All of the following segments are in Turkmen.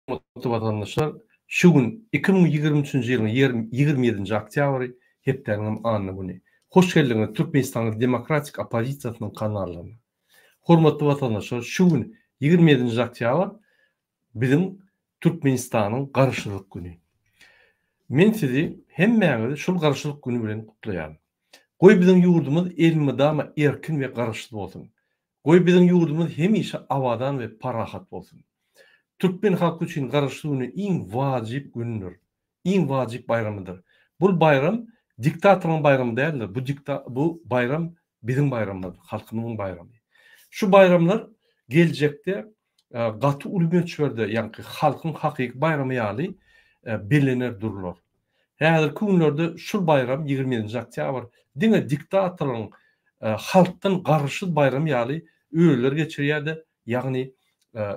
Hormatly vatandaşlar, şu gün 2023-nji ýylyň 27-nji oktýabry hepdeniň anyny güni. Hoş geldiňiz Türkmenistanyň Demokratik Opozisiýasynyň kanalına. Hormatly vatandaşlar, şu gün 27-nji oktýabr biziň Türkmenistanyň garşylyk güni. Men sizi hemmäňizi şol garşylyk güni bilen gutlaýar. Goý biziň ýurdumyz elmydama erkin we garşyly bolsun. Goý biziň ýurdumyz hemişe awadan we parahat bolsun. Türkmen halkı üçin garşylyk güni iň wajyp gündür. Iň wajyp bayramydyr. Bul bayram diktatorun bayramı däldir. Bu bayram biziň bayramymyz, halkymyň bayramy. Şu bayramlar geljekde gaty ulumçberde, ýani halkyň hakyky bayramy ýaly bellener durlar. Häzirki günlerde şu bayram 27-nji oktýabr diňe diktatorun halkdan garşy bayramy ýaly öýler geçirýärdi. Ýagny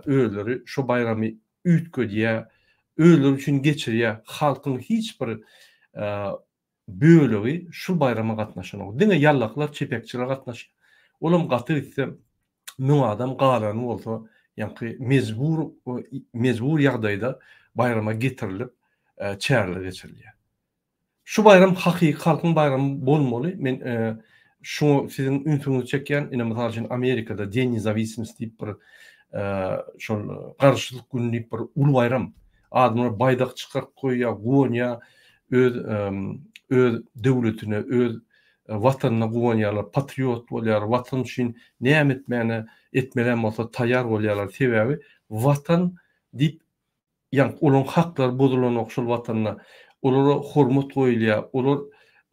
öýleri şu bayramy üýtgedýär, öýler üçin geçirýär. Halkyň hiç bir bölegi şu bayrama gatnaşan. Diňe ýallaklar, çepekçiler gatnaşýar. Olam gaty etse 1000 adam galany bolsa, ýani mezbur ýagdaýda bayrama getirilip çäreler geçirilýär. Şu bayram hakyky halkyň bayramy bolmaly. Men şunu siziň ünsüňizi çekýän, ine mysal üçin Amerikada Den Nizavistiniz diýip bir şol garşylyk günü bir ulu bayram. Adamlar baydak çykaryp goýýar, goňýar, öz döwletine, öz watanyna goňýarlar, patriot bolýar, watan üçin näme etmelen bolsa taýýar bolýarlar. Sebebi watan diýip, ýani olaň haklary bozulan okşul watanyna olara hormat goýulýar,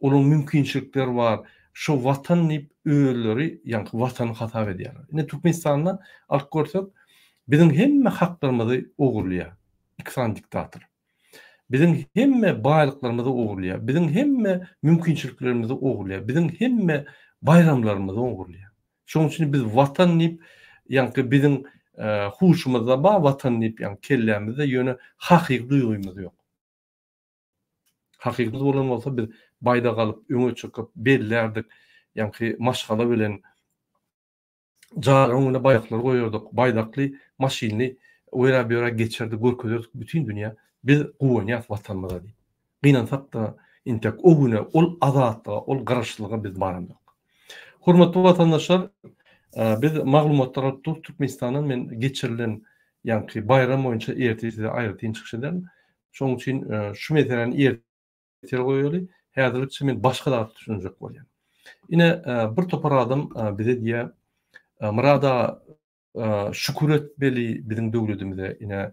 olaň mümkinçilikleri bar. Şu watan diýip öýleri, ýani watany hatap edýärler. Ine Türkmenistanda alyp görsek, biziň hemme haklarymyzy ogurlaýar ikisany diktator. Biziň hemme baýlyklarymyzy ogurlaýar, biziň hemme mümkinçiliklerimizi ogurlaýar, biziň hemme bayramlarymyzy ogurlaýar. Şoň üçin biz watan diýip, ýani biziň huşumyzda ba watan diýip, ýani kellämizde ýöne hakyky duýgumyz ýok. Hakyky bolan bolsa biz bayda galyp öňe çykyp bellerdik, ýani maşgala bilen jaranyna baýaklar goýardyk, baýdakly maşinly öýra-böýra geçirdik, görkezdik bütün dünýä. Biz goňýas watanymyza diýip. Gynansak da intek o güne, ol azatlyga, ol garşylyga biz barandyk. Hormatly watandaşlar, biz maglumatlar alyp Türkmenistanyň men geçirilen ýani bayram boýunça ertesi aýrytyn çykyş ederim. Şoň üçin şu meseleni ertel goýaly. Häzirlikçe men başga da düşünjek bolýan. Ine bir topar adam bize diýär, murada şükür etmeli biziň döwletimize, ine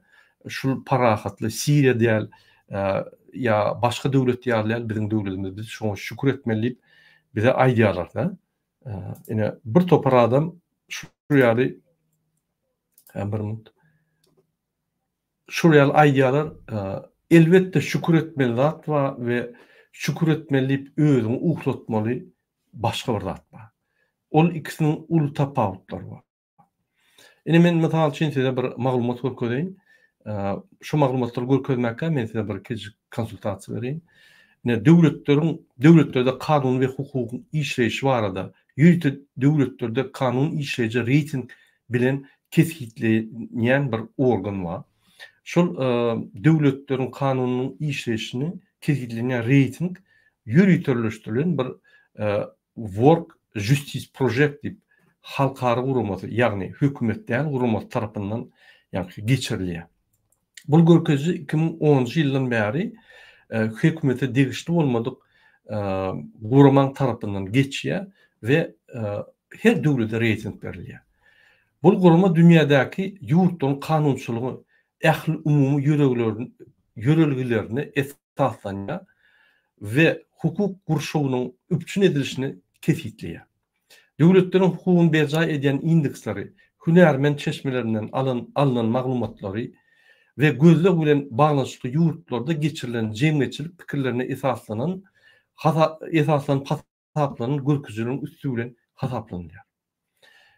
şul parahatly Siriýa diýär, ýa başga döwlet diýerler biziň döwletimiz, biz şoňa şükür etmeli bize aýdýarlar da. Ine bir topar adam şu ýaly bir minut. Şu ýaly aýdýarlar, elbetde şükür etmeli zat we şükür etmeli özüňi uklatmaly başga bir zat bar. Ol ikisiniň ulu tapawutlary bar. Ine men mysal üçin size bir maglumat görkezýän. Şu maglumatlary görkezmäkkä men size bir konsultasiýa bereyim. Ine döwletlerde kanun we hukukyň işleýişi barada, ýürütip döwletlerde kanun işleýiji reyting bilen kesgitlenýän bir organ bar. Şol döwletleriň kanunynyň işleýişini kesgitlenýän reyting ýürütürleşdirilen bir work justice project diýip halkara gurulmasy, ýagny hökümetden gurulmasy tarapyndan geçirilýär. Bul görkezji 2010-njy ýyldan bäri hökümete degişli bolmadyk gurulman tarapyndan geçýär we her döwlete reyting berilýär. Bul gurulma dünýädäki ýurtlaryň kanunçylygy, ähli umumy ýörelgilerini esaslanýar we hukuk gurşuwynyň üpçün edilişini kesgitleýär. Döwletleriň hukugyny berja edýän indeksleri, hünärmen çeşmelerinden alınan maglumatlary we gözle bilen baglanşykly ýurtlarda geçirilen jemgyçilik pikirlerine esaslanıp hasaplanan görkezleriň üstü bilen hasaplanýar.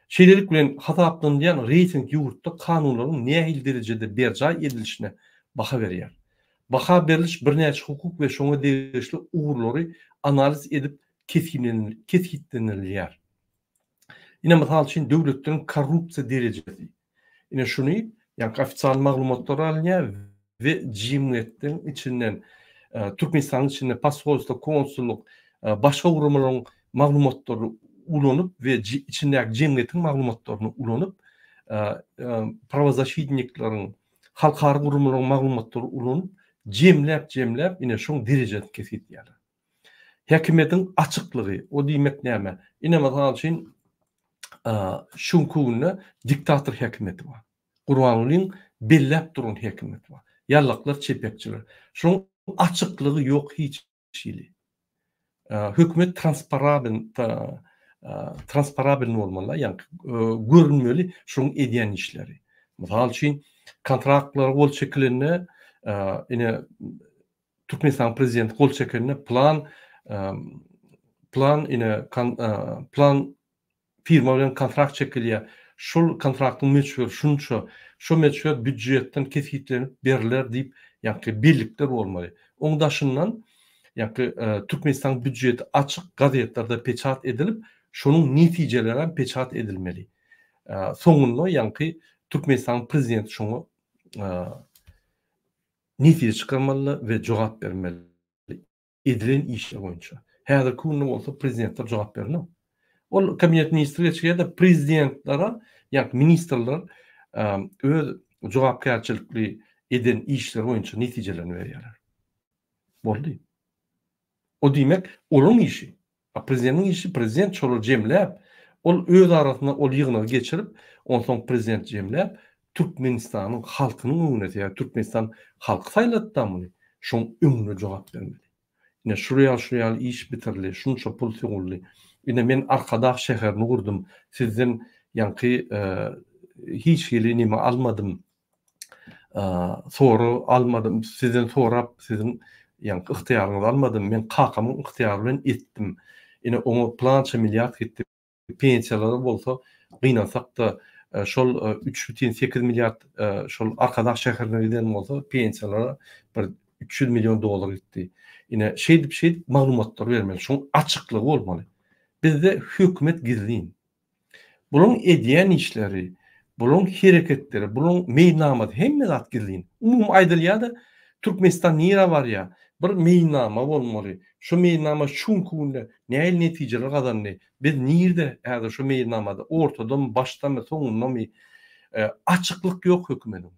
Şeýlelik bilen hasaplanýan reyting ýurtda kanunlaryň nähil derejede berja edilişine baha berýär. Baha beriliş birnäçe hukuk we şoňa degişli ugurlary analiz edip kesgitlenilýär. Ine mysal üçin döwletleriň korrupsiýa derejesi. Ine şuny Yani ofitsial maglumatlar alınýar ve cemiyetden içinden Türkmenistan'ın içinde pasolosluq, konsulluk, başga gurumlaryň maglumatları ulanyp ve içindäki cemiýetiň maglumatlaryny ulanyp, prawozащитниклeriň, halkary gurumlaryň maglumatları ulanyp, jemläp ine şoň derejede kesitýärler. Häkimetiň açyklygy, o diýmek näme? Ine masal üçin şunkuny diktator häkimeti bar. Gurbanlyň belläp duran häkimeti bar. Ýarlaklar, çepekçiler. Şoň açyklygy ýok hiç şeýle. Hökümet transparabel bolmaly, ýani görünmeli şoň edýän işleri. Misal üçin kontraktlar gol çekilende ine Türkmenistan prezidenti gol çekilende plan firma bilen kontrakt çekilýär. Şol kontraktyň meçhur şunça, şo meçhur büdjetden kesitlenip beriler diýip ýa-ni birlikler bolmaly. Oňdaşyndan ýa-ni Türkmenistan büdjeti açyk gazetlerde peçat edilip, şonuň netijeleri peçat edilmeli. Soňunda ýa-ni Türkmenistan prezidenti şoňa netije çykarmaly we jogap bermeli. Edilen işler boýunça. Häzir kunny bolsa prezidentler jogap berýär. Ol kabinet ministrleri de prezidentlara, ýa-ni ministrler öz jogapkärçilikli eden işler boýunça netijelerini berýärler. Boldy. O diýmek olaryň işi. Prezidentiň işi, prezident şolar jemläp, ol öz arasynda ol ýygyny geçirip, onsoň prezident jemläp, Türkmenistanyň halkynyň öňüne, ýa Türkmenistan halky saýlatdymy, şoň öňüne jogap bermeli. Ine şuraya iş bitirli, şunça pul tögülli. Ine men Arkadaş şäherini gurdum. Sizden ýa-ni hiç nime almadym. Soru almadym. Sizden sorap, sizin ýa-ni ihtiýaryňyzy almadym. Men kakamyň ihtiýary bilen etdim. Ine oňa plança milliard gitdi. Pensiýalary bolsa, gynansak da şol 3,8 milliard şol Arkadaş şäherine giden bolsa, pensiýalara bir 300 milyon dolar gitdi. Ine şeýdip maglumatlar bermeli. Şoň açyklygy bolmaly. Bizde hükümet gizlin. Bunun edýän işleri, bunun hereketleri, bunun meýnamaty hemme zat gizlin. Umum aýdylýar-da Türkmenistan nire var ya, bir meýnama bolmaly. Şu meýnama şunkunde näil netijeler gazandy. Biz nirde häzir şu meýnamada ortadan başdan soňundan açyklyk ýok hökümetiň.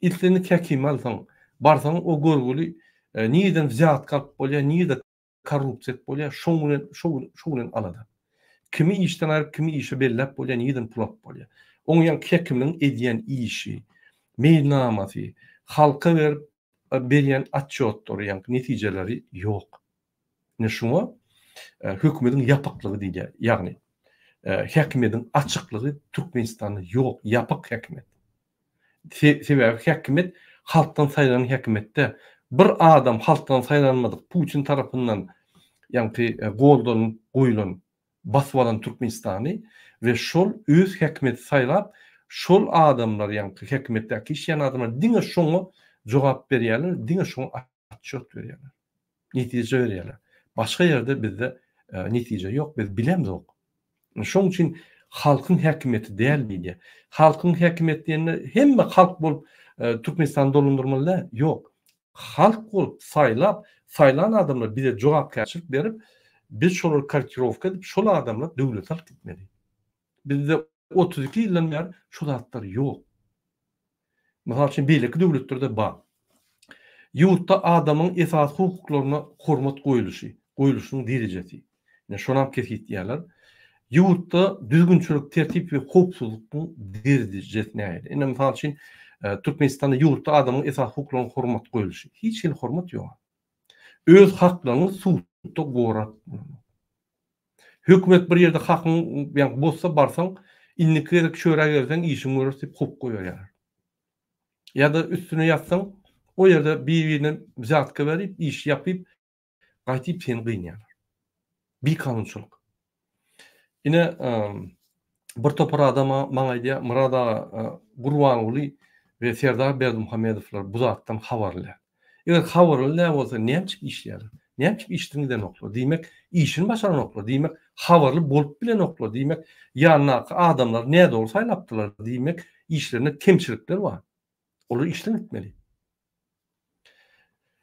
İlkini käkim alsaň, barsaň o görgüli nirden zat kalıp bolýar, nirde korrupsiýa bolýar, şoň bilen alada. Kimi işden aýryp, kimi işe belläp bolýar, nirden pul alyp bolýar. Oňa häkimiň edýän işi, meýnamaty, halka berýän atçotlar, ýa-ni netijeleri ýok. Ne şuňa hökümetiň ýapyklygy diýilýär. Ýagny häkimetiň açyklygy Türkmenistanda ýok, ýapyk häkimet. Sebäbi häkimet halkdan saýlanan häkimetde bir adam halkdan saýlanmadyk Putin tarapyndan ýa-ni goldan goýulan basyp alan Türkmenistany we şol öz häkimeti saýlap, şol adamlar ýa-ni häkimetdäki işleýän adamlar diňe şoňa jogap berýärler, diňe şoňa atçot berýärler. Netije berýärler. Başga ýerde bizde netije ýok, biz bilemizok. Şoň üçin halkyň häkimeti däl diýilýär. Halkyň häkimeti diýende hemme halk bolup Türkmenistan dolundurmaly ýok. Halk bolup saýlan adamlar bize jogapkärçilik berip, biz şolar korrektirovka edip, şol adamlar döwlet alyp gitmeli. Bizde 32 ýyldan beri şol zatlar ýok. Mysal üçin beýleki döwletlerde bar. Ýurtda adamyň esas hukuklaryna hormat goýuluşynyň derejesi. Ine şonam kesitýärler. Ýurtda düzgünçilik, tertip we howpsuzlykyň derejesi näde? Ine mysal üçin Türkmenistanda ýurtda adamyň esas hukuklaryna hormat goýuluşy. Hiç hormat ýok. Öz haklaryny suwda gorap. Hökümet bir ýerde hakyň ýa bolsa barsaň, inniki köre gelsen işin görür diýip hop goýarlar. Ya da üstüne ýatsaň, o ýerde bir-birine zatka berip, iş ýapyp, gaýtyp seni gynýarlar. Bir kanunçylyk. Ine bir topar adama maňa aýdýar, Murada Gurbanoğlu we Serdar Berdimuhamedowlar bu zatdan habarlar. Eger habarlar bolsa näçe işleýär? Näçe işdiňden oklar? Diýmek, işini başaran oklar. Diýmek, habarly bolup bilen oklar. Diýmek, ýanyňky adamlar näde bolsa saýlapdylar. Diýmek, işlerine kemçilikler var. Onu işten etmeli.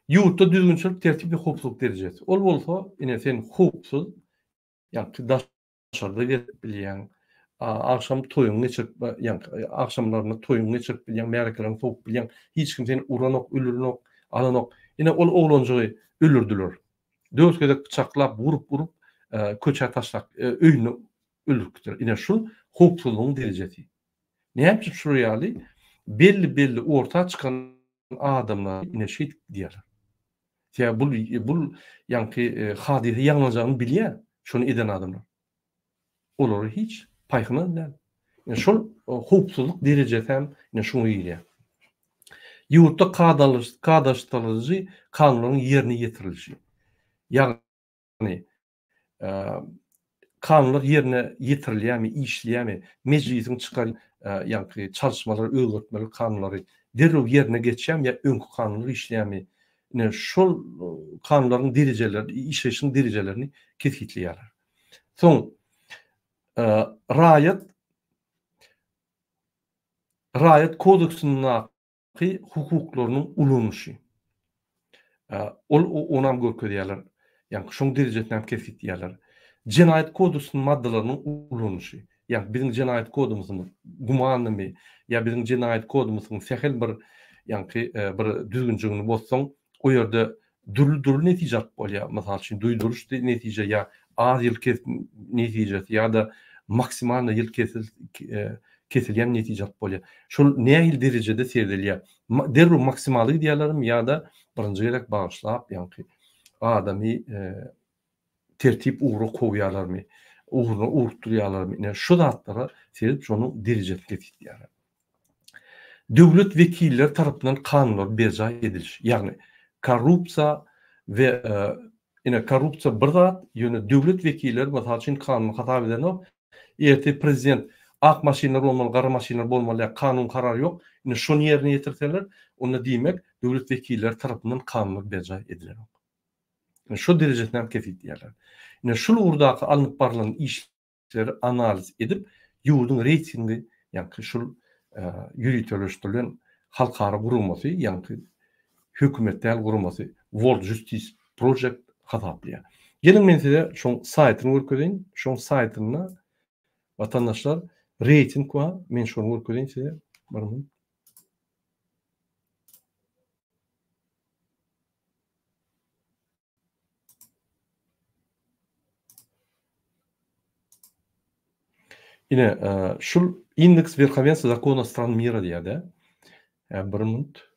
Yurtda düzgünçilik, tertip ve hukuk derecesi. Ol bolsa, ine sen hukuksuz, ýa-ni daşarda verip bilýän, akşam toýuny geçirip, ýa-ni akşamlaryny toýuny geçirip bilýän, märkelerini sokup bilýän, hiç kim seni uranok, öldürenok, alanok. Ine ol oglanjygy öldürdiler. Döwsgede bıçaklap, vurup, köçe taşlap, öýüni öldüripdir. Ine şu hukuksuzlugyň derecesi. Näme şu ýaly? Belli orta çıkan adamlar ine şeýit diýerler. Ya bul ýa-ni hadise ýagnajagyny bilýär, şonu eden adamlar. Olary hiç paýhyna näme. Ine şol hukuksuzluk derecesi hem ine şunu ýerler. Ýurtda kadaşdyrlyjy kanunlaryň ýerine ýetirilýi. Ýagny kanunlar ýerine ýetirilýärmi, işleýärmi, meclisiň çykar ýa-ni çalışmalar, öwretmeli kanunlary derrew ýerine geçýärmi ýa öňkü kanunlar işleýärmi? Ine şol kanunlaryň derejeleri, işleşiň derejelerini ketgitleýärler. Soň Raýat kodeksiniň hukuklarynyň ulanyşy. Ol onam görkezýärler. Ýani şoň derejesinde hem ketgitleýärler. Cinayet kodeksiniň maddalarynyň ulanyşy. Ýani biziň cinayet kodumyzyň gumanymy ýa biziň cinayet kodumyzyň sähel bir bir düzgünçigini bozsaň, o ýerde dürli netije bolýar. Mysal üçin duýduruş netije ýa az ýyl netijesi ýa-da maksimal ýyl kesilýän netije bolýar. Şol nähil derejede seredilýär? Derrew maksimaly diýerlermi ýa-da birinji gerek bagyşlap ýa-ni adamy tertip uğru koýýarlarmy? Uğruna uğurturýarlarmy? Ine şu zatlara seredip şonu derejesine ketýärler. Döwlet wekilleri tarapyndan kanunlar beja edilýär. Ýagny korrupsiýa we ine korrupsiýa bir zat, ýöne döwlet wekilleri mysal üçin kanuny hata bilenok, erti prezident ak maşinler bolmaly, gara maşinler bolmaly, kanun karar ýok. Ine şonu ýerine ýetirseler, onda diýmek döwlet wekilleri tarapyndan kanunlar beja edilir. Ine şu derejesine hem ketýärler. Ine şol urdaky alınıp barılan işleri analiz edip, ýurduň reytingi, ýani şol ýürütülýän halkara gurulmasy, ýani hökümetdäl gurulmasy, World Justice Project hataplaýar. Gelin men size şoň saýtyny görkezýän, şoň saýtyna vatandaşlar reyting var, men şonu görkezýän size. Barmy? Ine şol indeks верховенства закона стран мира diýär-de. Bir minut.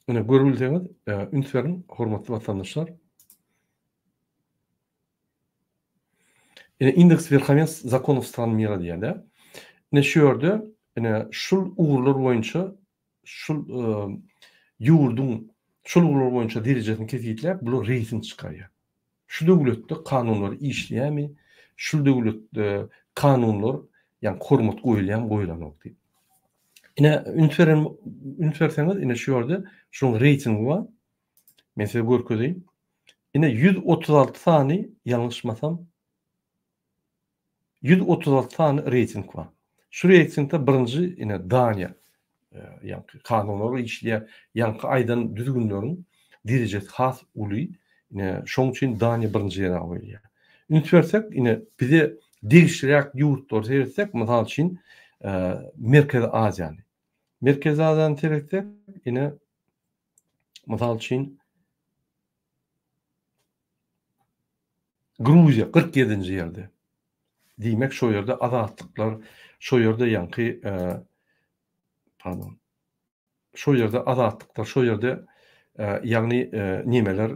Ine görülýär, ünsverin hormatly vatandaşlar. Ine indeks верховенства законов стран мира diýär-de. Ine şu ýerde ine şol uğurlar boýunça şol ýurduň şol uğurlar boýunça derejesini ketgitläp, bu reyting çykarýar. Şu döwletde kanunlar işleýärmi? Şu döwletde kanunlar ýani hormat goýulýan goýulanok diýip. Ine ünsverseňiz ine şu ýerde şoň reytingi var. Men size görkezýän. Ine 136 tany ýalňyşmasam 136 tany reyting var. Şu reytingde birinji ine Daniýa ýani kanunlary işleýär, ýani aýdan düzgünleriň derejesi has uly. Ine şoň üçin Daniýa birinji ýere goýulýar. Ünsversek ine bize degişdirýär ýurtlar seýretsek, mysal üçin Merkez Aziýany. Merkez Aziýany seýretsek ine mysal üçin Gruziýa 47-nji ýerde. Diýmek şo ýerde azatlıklar, şo ýerde ýanky pardon. Şo ýerde azatlıklar, şo ýerde ýagny nimeler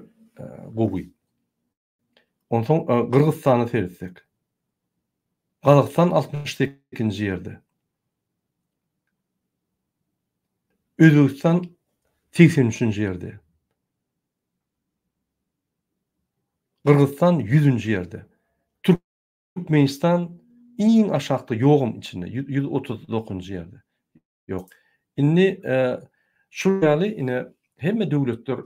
gowy. Onsoň Kırgızstany seýretsek. Kazakystan 62-nji ýerde. Özbekistan 83-nji ýerde. Kırgızstan 100-nji ýerde. Türkmenistan iň aşagda ýogum içinde 139-njy ýerde. Ýok. Indi Şu ýaly ine hemme döwletler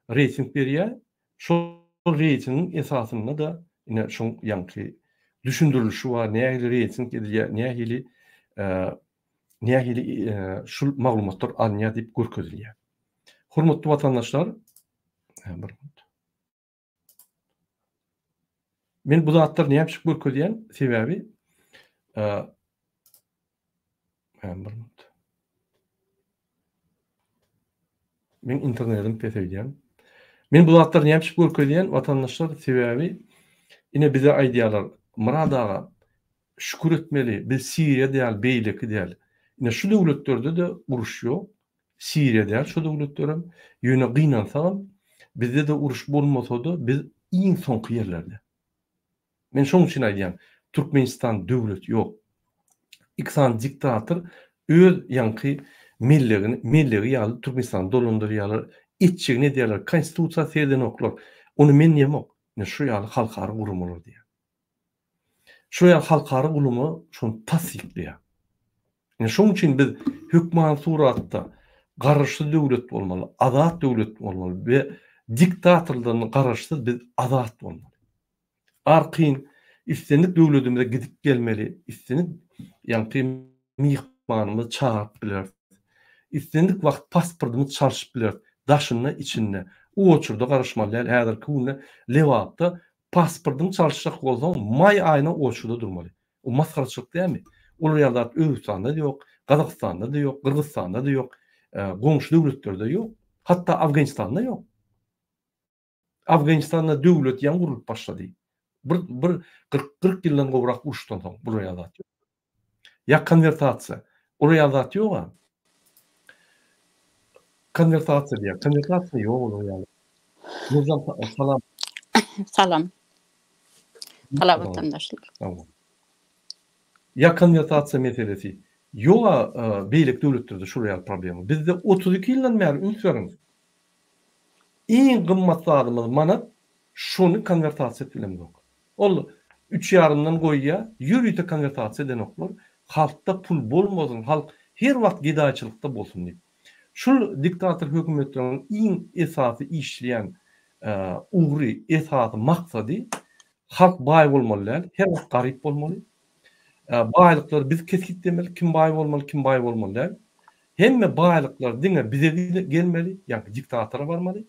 reyting berýär. Şol reytingin esasynda da ine şoň ýanky düşündirilişi bar. Nähili reyting edilýär, nähili şul maglumatlar alınýar diýip görkezilýär. Hormatly watandaşlar, bir minut. Men bu zatlar näme görkezýän sebäbi bir minut. Men internetim pesedýän. Men bu zatlar näme görkezýän watandaşlar sebäbi ine bize aýdýarlar. Murad aga şükür etmeli. Biz Siriýa däl, beýleki däl. Ine şu döwletlerde de uruş ýok. Siriýa däl şu döwletlerim ýöne gynansaň bizde de uruş bolmasa-da biz iň soňky ýerlerde. Men şoň üçin aýdýam. Türkmenistan döwlet ýok. İksan diktator öz ýanky millegi ýaly Türkmenistan dolandyrýarlar, etçigini diýerler, konstitusiýa serden oklar. Onu men ýemok. Ne şu ýaly halkary gurumlar diýer. Şu ýaly halkary gurumy şonu tasdikleýär. Yani şoň üçin biz hökman suratda garaşly döwlet bolmaly, azat döwlet bolmaly we diktatorlardan garaşsyz biz azat bolmaly. Arqyn istendik döwletimize gidip gelmeli, istendik ýanky mihmanymyzy çağıryp biler. İstendik wagt pasportymyz çalyşyp biler, daşyna içinde. O uçurda garaşmalar häzirki günde lewapda pasportyň çalyşjak bolsa may aýyna o uçurda durmaly. O maskaraçylyk dälmi? Ol ýerler Özbekistanda da ýok, Gazakstanda da ýok, Kyrgyzstanda da ýok, goňşy döwletlerde ýok, hatda Afganistanda ýok. Afganistanda döwlet ýa gurulyp başlady. Bir 40 ýyldan gowrak uruşdan soň bu ýerler ýok. Ya konvertasiýa. O ýerler ýok. Konvertasiýa diýär. Konvertasiýa ýok ol ýerler. Nurcan salam. Salam. Salam vatandaşlar. Tamam. Ya konvertasiýa meselesi. Ýoga beýlik döwletlerde şu ýaly problem. Bizde 32 ýyldan bäri ünsüriňiz. Iň gymmat zadymyz manat şonu konvertasiýa etmemiz. Ol 3,5-dan goýýa ýürüýte konvertasiýa eden oklar. Halkda pul bolmasyn, halk her wagt gidaçylykda bolsun diýip. Şul diktator hökümetleriniň iň esasy işleýän ugry esasy maksady halk baý bolmaly, her wagt garyp bolmaly. Baýlyklar biz kesip demeli, kim baý bolmaly, kim baý bolmaly. Hemme baýlyklar diňe bize gelmeli, ýani diktatora barmaly.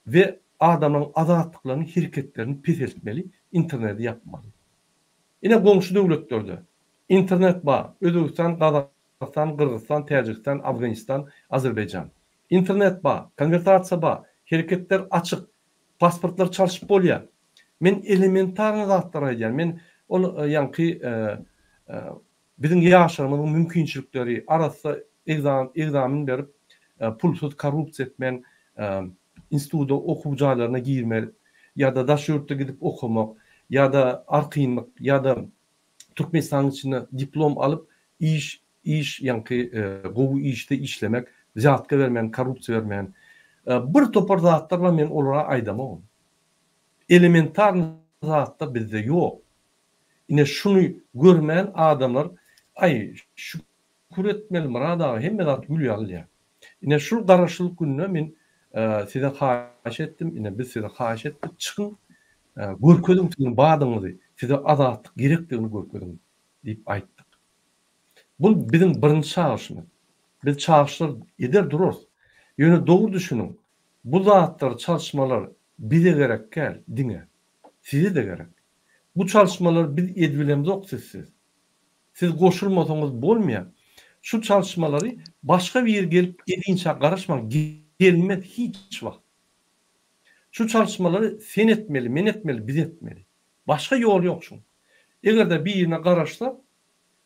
We adamyň azatlyklaryny, hereketlerini peseltmeli, internetde yapmaly. Ine goňşy döwletlerde internet bar, Özbekistan, Gazakistan, Kırgızstan, Tacikistan, Afganistan, Azerbaycan. İnternet bar, konvertasiýa bar, hereketler açyk, pasportlar çalyşyp bolýar. Men elementar zatlar aýdýan. Men ol ýanky biziň ýaşarymyzyň mümkinçilikleri arasy egzamin berip pulsuz korrupsiýa etmen, institutda okuwjalaryna girmek, ýa-da daş ýurtda gidip okumak, ýa-da arqynlyk, ýa-da Türkmenistan içinde diplom alıp iş ýanky gowy işde işlemek, zatka bermen, korrupsiýa bermen. Bir topar zatlar var, men olara aýdamam. Elementar zatlar bizde ýok. Ine şunu görmeyen adamlar şükür etmeli Murada hemme zat gülýärler. Ine şu garaşylyk gününe men size haýyş etdim, ine biz size haýyş etdik, çykyn görkezin sizin badyňyzy, size azatlyk gerekdigini görkezin diýip aýtdyk. Bu bizim birinci çağrışymyz. Biz çağrışlar eder dururuz. Ýöne dogry düşünüň. Bu zatlar çalışmalar bize gerek gel, diňe. Size de gerek. Bu çalışmalar biz edilmemiz yok sizsiz. Siz goşulmasaňyz bolmaýar. Şu çalışmaları başka bir yer gelip edinçe garaşmak gelmez hiç wagt. Şu çalışmaları sen etmeli, men etmeli, biz etmeli. Başka yol yok şun. Eger bir ýerine garaşsa,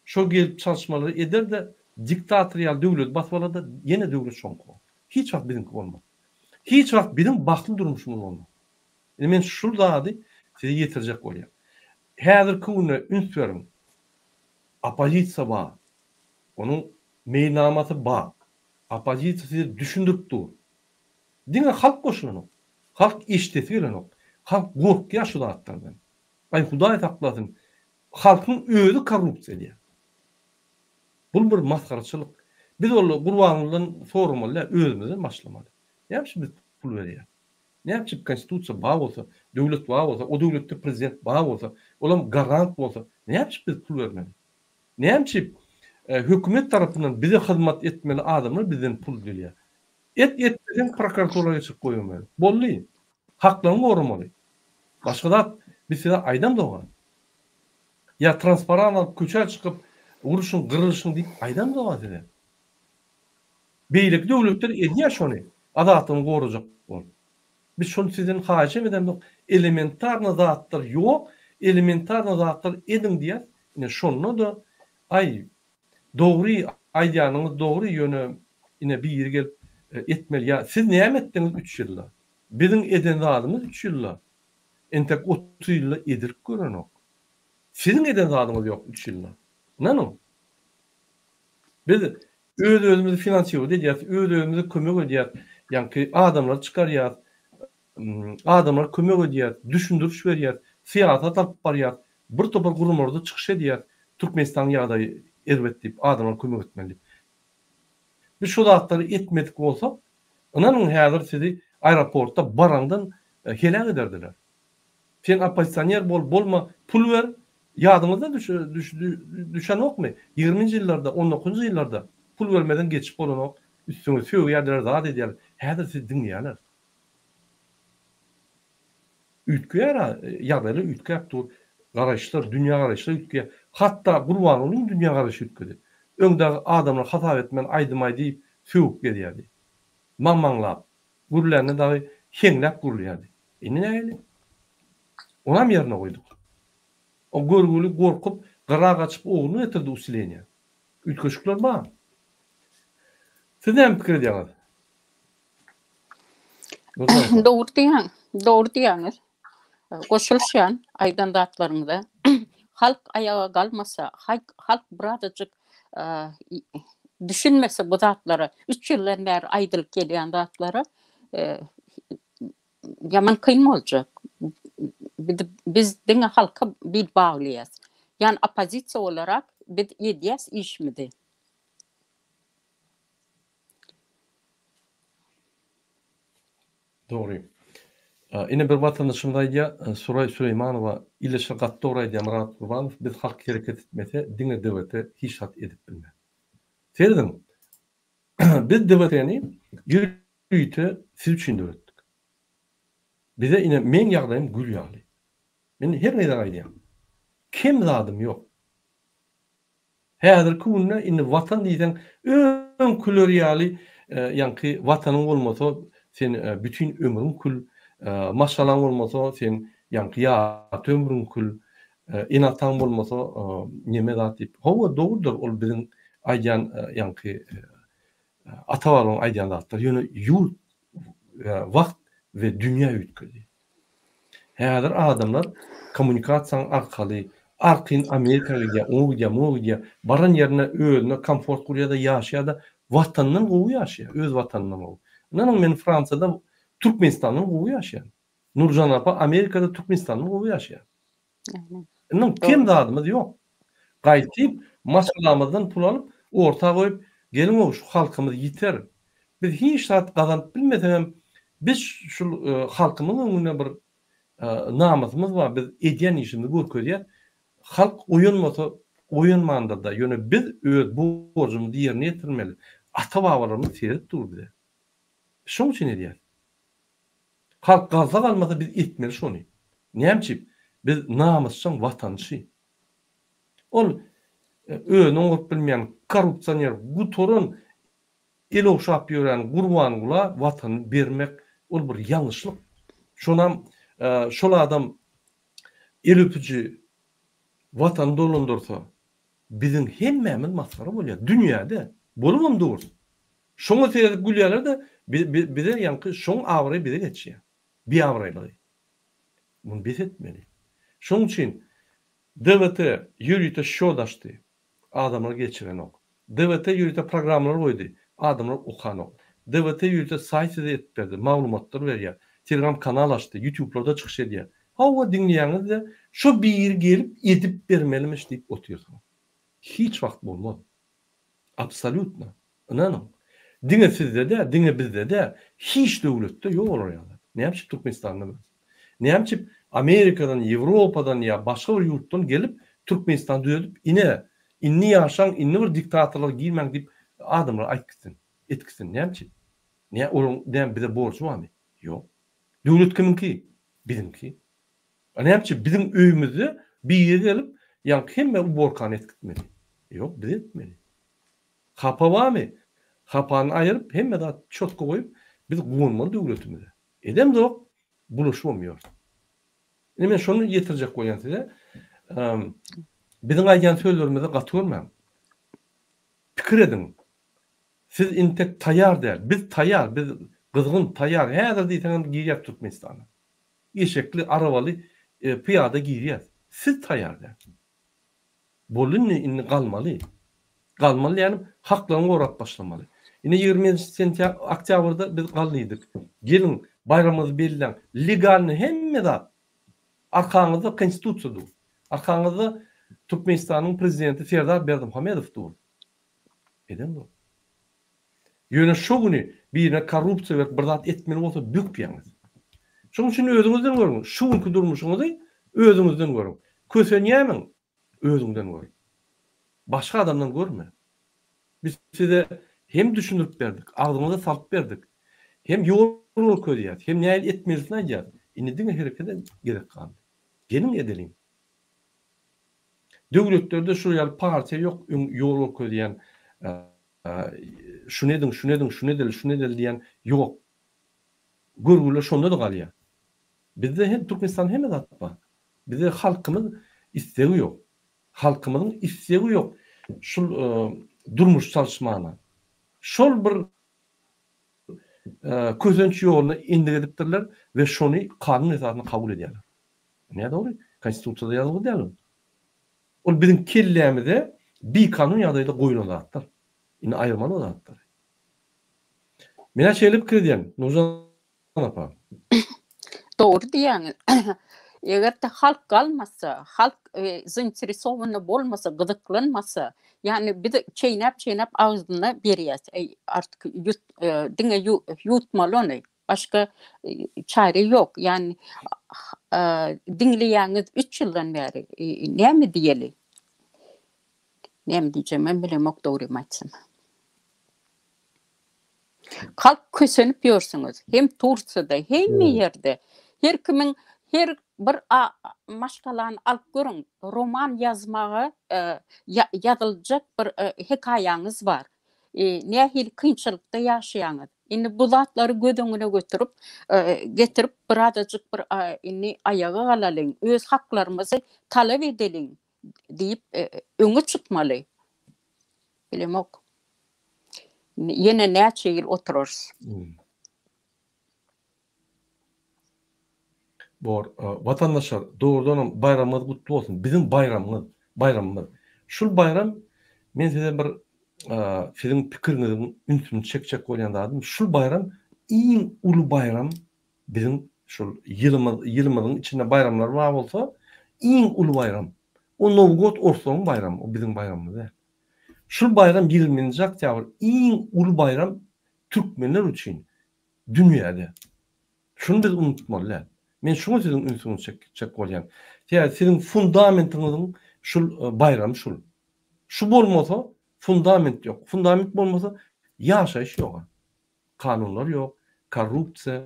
şo gelip çalışmaları eder de diktatorial döwlet basbalada ýene döwlet şonko. Hiç wagt bizimki bolmaz. Hiç wagt bizim bakly durmuşymyz bolmaz. Men şu zady size ýetirjek bolýar. Häzirki günde ünsürim. Opozisiýa bar. Onuň meýnamasy bar. Opozisiýa sizi düşündirip dur. Diňe halk goşulanok. Halk eşitesi gelenok. Halk gorkýar şu zatlardan. Ay Hudaý saklasyn. Halkyň özü korrupsiýa diýer. Bu bir maskaraçylyk. Biz ol gurbanlygyň forumla özümizden başlamaly. Näçe biz pul berýär? Näçe konstitusiýa baý bolsa, döwlet baý bolsa, o döwletde prezident baý bolsa, olam garant bolsa, näçe biz pul bermeli? Näçe hökümet tarapyndan bize hyzmat etmeli adamlar bizden pul dilýär? Etmeden prokuraturaya çık koyulmalı. Bolly. Haklaryny gorumaly. Başga da bize aydam dogan. Ya transparan alıp köçe çıkıp uruşun, gırılışın deyip aydam dogan dedi. Beýlik döwletler edýär şonu. Adatyny gorajak bol. Biz şonu sizden haýyş edem. Elementar nazatlar ýok. Elementar nazatlar edin diýär. Ine şonu da ay dogry aýdýanyňyz dogry ýöne ine bir ýere gelip etmeli. Ya siz näme etdiňiz 3 ýylda? Biziň eden zadymyz 3 ýylda. Entek 30 ýylda edirip görenok. Siziň eden zadyňyz ýok 3 ýylda. Näme? Biz özümüzi finansiýa edýär, özümüzi kömek edýär. Ýani adamlar çykarýar, adamlar kömek edýär, düşündürüş berýär, syýasat alyp barýar, bir topar gurumlarda çykyş edýär. Türkmenistan ýagdaýy erbet diýip adamlar kömek etmeli. Biz şu zatları etmedik bolsak, ananyň häzir sizi aeroportda barangdan helak ederdiler. Sen opozisyoner bolma, pul ver, ýadyňyzda düşen okmy? 20-nji ýyllarda, 19-njy ýyllarda pul vermeden geçip bolanok, üstüňe söýýärler, zat edýärler. Häzir siz diňýärler. Ütgär, ýagdaýlar ütgäpdir. Garaşlar, dünýä garaşlar ütgär. Hatda Gurbanyň dünýä garaşy ütgedi. Öňdäki adamlar hata etmen aýdymay diýip söýüp gelýärdi. Mammaňlap, gurlaryny da heňläp gurlýardy. Indi näle? Onam ýerine goýduk. O görgüli gorkup, gara gaçyp oğlunu etirdi usilenýä. Ütköşükler bar. Siz näme pikir edýäňiz? Doğru diýäňiz. Goşulşan aýdandatlaryňda halk ayağa galmasa, halk birazajyk düşünmese bu zatları 3 ýyldan bäri aýdylyp gelýän zatları ýaman kyn boljak. Biz diňe halka bil baglýas. Yani opozisiýa olarak biz edýäs işmidi. Doğru. Ine bir vatandaşym daýdy, Suray Süleýmanowa illeşe gatda oraýdy Murat Gurbanow, biz halk hereket etmese diňe döwlete hiç hat edip bilme. Serdim. Biz döwletini ýürüýte siz üçin döwletdik. Bize ine men ýagdaýym gül ýaly. Men her näde aýdýam. Kim zadym ýok. Häzir kunna ine watan diýsen öň kulör ýaly, ýani watanyň bolmasa sen bütün ömrüň kül, maşalaň bolmasa sen ýani ýat ömrüň kül, inatan bolmasa neme zat diýip. Hawa dogrudur ol biziň aýdýan ýani ata-babaň aýdýan zatlar. Ýöne ýurt, wagt we dünýä ütkedi. Häzir adamlar kommunikasiýaň arkaly arqyn Amerikaga, oňa, baran ýerine özüne komfort gurýar-da ýaşaýar-da watanynyň gowy ýaşaýar, öz watanynyň gowy. Näme men Fransada Türkmenistanyň gowy ýaşaýar. Nurjan apa Amerikada Türkmenistanyň gowy ýaşaýar. Näme kim dadymyz ýok. Gaýtyp masalamyzdan pul alyp orta goýup gelin şu halkymyz ýiter. Biz hiç zat gazanyp bilmesem biz şu halkymyň öňüne bir namazımız var. Biz edýän işimizi görkezýär. Halk oýanmasa oýanmanda da ýöne biz öz borjumuzy ýerine ýetirmeli. Ata-babalarymyz seredip dur bize. Şoň üçin edýär. Halk gaza galmasa biz etmeli şonu. Näçe biz namysçyň watançy. Ol özüni oňup bilmeýän korrupsioner bu torun el oşap ýören Gurbanyňla watany bermek ol bir ýalňyşlyk. Şonam şol adam el öpüji watan dolandyrsa biziň hemmemiz maskara bolýar. Dünýäde bolmam dur. Şoňa seredip gülýärler de bize ýanky şoň awry bize geçýär. Bir awrylygy. Bunu biz etmeli. Şoň üçin DWT ýürüýte şodaşdy. Adamlar geçiren ok. DWT ýürüýte programlar goýdy. Adamlar okan ok. DWT ýürüýte saýt etdirdi, maglumatlar berýär. Telegram kanal açdy, YouTube'larda çykyş edýär. Hawa dinleýäňizde şu bir gelip edip bermelimiş diýip oturýar. Hiç wagt bolmaz. Absolutna. Inanın. Diňe sizde de, diňe bizde de hiç döwletde ýok olar ýa-da. Näçe Türkmenistanda? Näçe Amerikadan, Ýewropadan ýa başga bir ýurtdan gelip Türkmenistan düýedip inni ýaşaň, inni bir diktatorlyk giýmek diýip adamlar aýtgysyn, etgysyn. Näçe? Ne onun dem bize borcu var mı? Yok. Döwlet kiminki? Bizimki. Näçe bizim öýümizde bir ýere gelip ýa hemme borkan etgitmeli. Yok, biz etmeli. Hapa var mı? Hapany aýyryp hemme de çotky goýup biz guwunmaly döwletimize. Edem zok buluşmamıyor. Men şonu ýetirjek bolýan size. Biziň aýdan sözlerimize gatyrmam. Pikir edin. Siz intek taýar däl. Biz taýar, biz gyzgyn taýar. Häzir diýsen giýýär Türkmenistana. Eşekli, arabaly, piýada giýýär. Siz taýar däl. Bolunny inni galmaly. Galmaly ýani haklaryny gorap başlamaly. Ine 20 oktýabrda biz gallydyk. Gelin bayramymyzy bellilen legalny hemme de arkaňyzda konstitusiýa dur. Arkaňyzda Türkmenistanyň prezidenti Serdar Berdimuhamedow dur. Edem bu. Ýöne şu güni birine korrupsiýa berip bir zat etmeli bolsa bükpýäňiz. Şoň üçin özüňizden görüň. Şu günkü durmuşyňyzy özüňizden görüň. Kösenýämiň özüňden görüň. Başga adamdan görme. Biz size hem düşünüp berdik, agdyňyza salyp berdik. Hem ýol köýýär, hem näil etmelisin aýdýar. Indi diňe herekete gerek kaldy. Gelin edelim. Döwletlerde şu ýaly partiýa ýok, ýol köýýän şunu edin diýen ýok. Görgüler şonda da galýar. Bizde hem Türkmenistan hem de atma. Bizde halkymyz istegi ýok. Halkymyzyň istegi ýok. Şol durmuş çalışmagyna. Şol bir közenç ýoluna indiripdirler we şonu kanun esasyna kabul edýärler. Ne dogry? Konstitusiýada ýazılı däl. Ol biziň kellämizde bir kanun ýagdaýda goýulanatdyr. Ine aýyrmaly zatlar. Mene şeýle pikir edýän, Nurjan apa. Doğru diýäňiz. Eger de halk galmasa, halk zainteresowany bolmasa, gyzyklanmasa, yani bir de çeýnäp agzyna berýär. Artık diňe ýutmaly ony. Başka çare ýok. Yani dinleýäňiz 3 ýyldan beri näme diýeli? Näme diýjem, men bilemok dogry aýtsam. Halk kösenip ýörsiňiz. Hem Turkiýada, hem ýerde. Her kimin her bir maşgalan alyp görüň, roman ýazmagy ýazyljak bir hekaýaňyz bar. Nähil kynçylykda ýaşaýaňyz. Indi bu zatlary gödüňüne getirip bir adajyk bir inni ayaga galalyň, öz haklarymyzy talap edeliň diýip öňe çykmaly. Bilemok. Yine näçe ýyl otururuz. Bor vatandaşlar doğrudan bayramımız kutlu olsun. Bizim bayramımız. Şul bayram men size bir sizin pikirinizin ünsünü çekecek bolýan adım. Şul bayram iň ulu bayram bizim şul ýylymyzyň içinde bayramlar bar bolsa iň ulu bayram. O Nowgot Orsoň bayramı, o bizim bayramımız. Şul bayram 20 oktýabr iň ulu bayram türkmenler üçin dünýäde. Şunu biz unutmaly. Men şunu sizin ünsünü çekecek bolýan. Ýa sizin fundamentiňiziň şul bayram şul. Şu bolmasa fundament ýok. Fundament bolmasa ýaşaýyş ýok. Kanunlar ýok, korrupsiýa,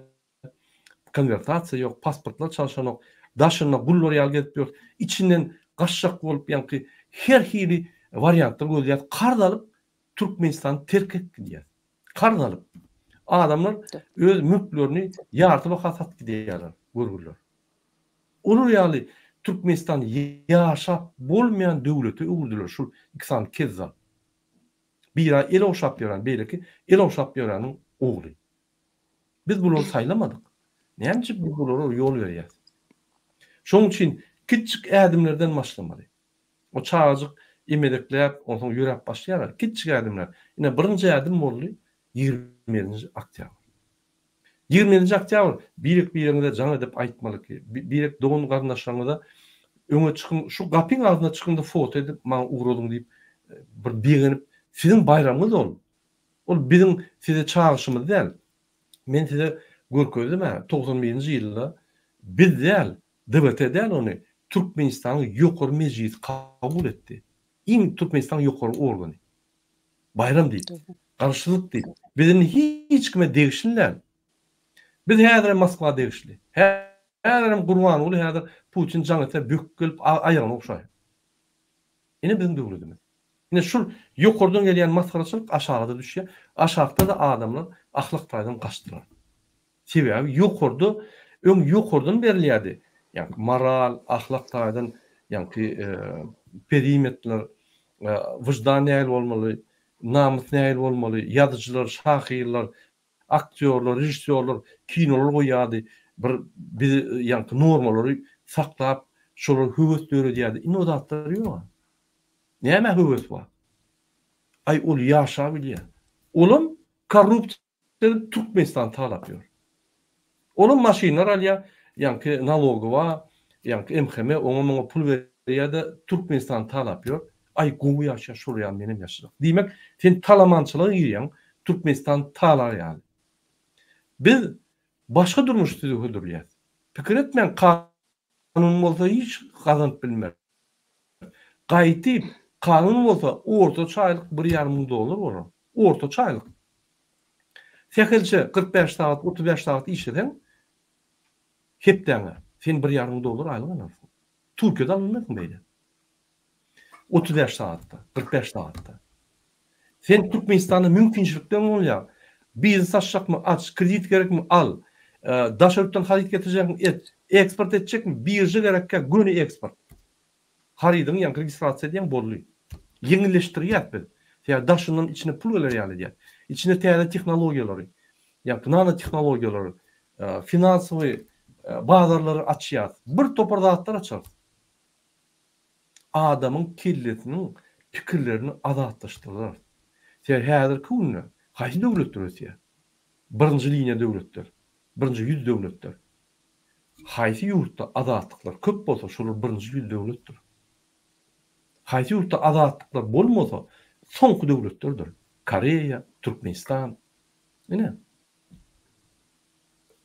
konvertasiýa ýok, pasportlar çalışan ýok, daşyna gullar ýaly gelip ýok. İçinden gaçjak bolup ýa-ki her hili variantlar gözleyip kardalıp Türkmenistan terk etdiler. Kardalıp adamlar öz mülklerini yartıma hasat gidiyorlar, görürler. Olur yani Türkmenistan yaşap bolmayan devleti öldüler şu iksan kezza. Bir ay el oşap yaran belki el oşap yaranın oğlu. Biz bunu saylamadık. Neymiş biz bunlara yol veriyoruz. Şunun için küçük adımlardan başlamalı. O çağcık imedekler, ondan sonra yürep başlayalar. Küçük adımlar. Yine birinci adım oldu 20. oktябr. 20. oktябr birlik bir yerinde can edip aytmalı ki, birlik doğun kardeşlerine öňe çıkın, şu kapın ağzına çıkında foto edip, bana uğradın deyip, bir beğenip, sizin bayramınız ol. Ol bizim size çağrışımız değil. Men size görkezdim ha 91-nji ýylda biz değil, DBT değil onu Türkmenistanyň ýokary mejlisi kabul etdi. İň Türkmenistan ýokary organy. Bayram değil. Karşılık değil. Bizim hiç kime degişinler. Biz häzir Moskwa degişli. Häzir Gurbanoğlu häzir Putin jaňata bök gelip aýagyna okşaýar. Ine bizim döwletimiz. Ine şul ýokardan gelýän maskaraçylyk aşağıda düşýär. Aşağıda da adamlar ahlaktaýdan gaçdylar. Sebebi ýokarda öň ýokardan berilýärdi. Yani moral, ahlaktaýdan, yani perimetler, wyjdan näil bolmaly, namus näil bolmaly, ýazyjylar, şahyrlar, aktyorlar, rejissyorlar kinolar goýýardy. Bir yani normalary saklap, şolary höwes döredýärdi. Ine o zatlar ýok. Näme höwes bar? Ay ol ýaşa bilýär. Olum korrupsiýa Türkmenistan talap ýör. Olum maşynalar alýar, yani nalogy var, yani MHM oňa pul berýär-de Türkmenistan talap ýör. Ay gowy ýaşa şolýan benim ýaşadyk. Diýmek, sen talamançylyk ýerýän, Türkmenistan talar ýaly. Biz başga durmuş düzgündirýär. Pikir etmeň kanun bolsa hiç gazanyp bilmer. Gaýtyp kanun bolsa orta çaýlyk $1,500 bolar. Orta çaýlyk. Sekelçe 45 saat, 35 saat işleden hepden sen $1,500 aýlyk alarsyň. Türkiýede alınmasyň beýle. 35 saatda, 45 saatda. Sen Türkmenistanyň mümkinçilikden bolýar. Biznes açacakmy? Aç. Kredit gerekmi? Al. Daşarıptan harit getirecekmi? Et. Eksport edecekmi? Birje gerekke göni eksport. Haridyň ýa registrasiýa diýen bolýar. Ýeňilleşdirýär biz. Ýa daşynyň içine pul gelerýär diýär. İçine täze tehnologiýalary, ýa nano tehnologiýalary, finansawy bazarlary açýar. Bir topar zatlar açar. Adamın killetinin pikirlerini azatlaşdırırlar. Häzirki günde haýsy döwletler ötýär? Birinji liniýa döwletler, birinji ýüz döwletler. Haýsy ýurtda azatlyklar köp bolsa, şolar birinji ýüz döwletdir. Haýsy ýurtda azatlyklar bolmasa, soňky döwletlerdir. Koreýa, Türkmenistan. Ine.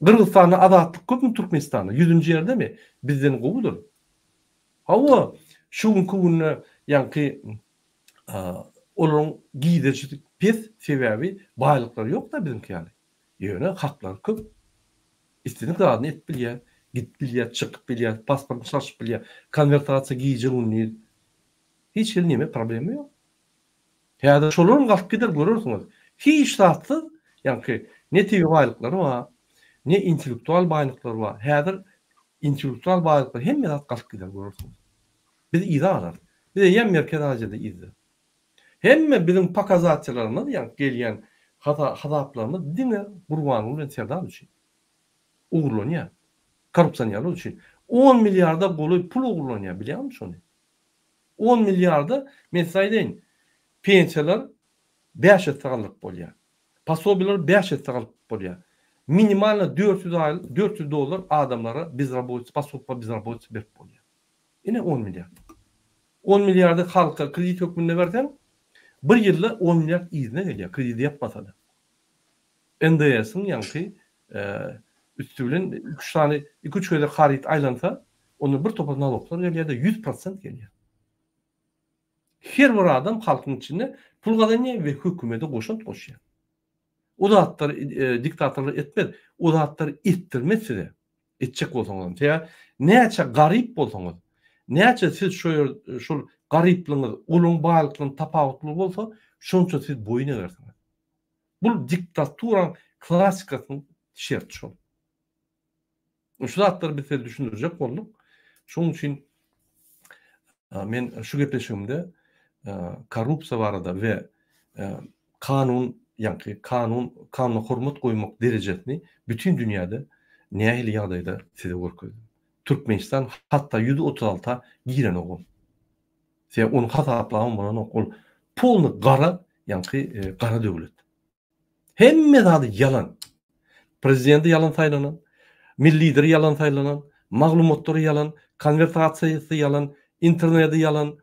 Kırgızstan'da azatlyk köpmü Türkmenistan'da? 100-nji ýerdemi? Bizden gowydyr. Hawa şu günü yani olaryň giderçilik pes sebebi baýlyklar ýok da bizimki ýaly. Ýöne haklar köp. İstediň zadyny et bilýär, git bilýär, çykyp bilýär, pasport şaşyp bilýär, konvertasiýa giýjegini. Hiç näme problemi ýok. Häzir şolaryň galyp gider görürsiňiz. Hiç zatly, yani ne tiýe baýlyklary bar, ne intellektual baýlyklary bar. Häzir intellektual baýlyklar hemme zat galyp gider görürsiňiz. Biz izalar. Biz ýem Merkez Aziýada izle. Hemme bizim pakazatçylarymyz, yani gelýän hataplarymyz dine Gurbanoğlu bilen Serdar üçin. Uğurlanýar. Korrupsiýa üçin. 10 milyarda goly pul uğurlanýar, bilýärmi şonu? 10 milyarda mesaýden pensiýalar 5 ýyllyk bolýar. Pasobiler 5 ýyllyk bolýar. Minimalna $400 adamlara bezraboýtsy, pasopa bezraboýtsy berip bolýar. Ine 10 milyar. 10 milyarda halka kredit hökmünde bersen, bir ýylda 10 milyar izne gelýär, kredit ýapmasa da. NDS'in yani üstülen 3 tane 2-3 köyde harit aylansa, onu bir topa naloglar gelýär de 100% gelýär. Her bir adam halkyň içinde pul gazanýar we hökümete goşunt goşýar. O zatlar diktatorluk etmez, o zatlar ettirmezse etjek bolsaňyz, ýa näçe garyp bolsaňyz, näçe siz şol garyplygyňyz, ulun baýlyklygyň tapawutly bolsa, şonça siz boyun egersiňiz. Bu diktaturan klassikasynyň şerti şol. Şu zatlar bize düşündürjek bolduk. Şoň üçin men şu gepleşigimde korrupsiýa barada we kanun, yani kanuna hormat goýmak derejesini bütün dünýäde nähili ýagdaýda size görkezdim. Türkmenistan hatta 136 giren oğul. Sen onu hataplaman bolan oğul. Polny gara, yani gara döwlet. Hemme zady yalan. Prezidenti yalan taýlanan, milli lideri yalan taýlanan, maglumatlary yalan, konvertasiýasy yalan, interneti yalan,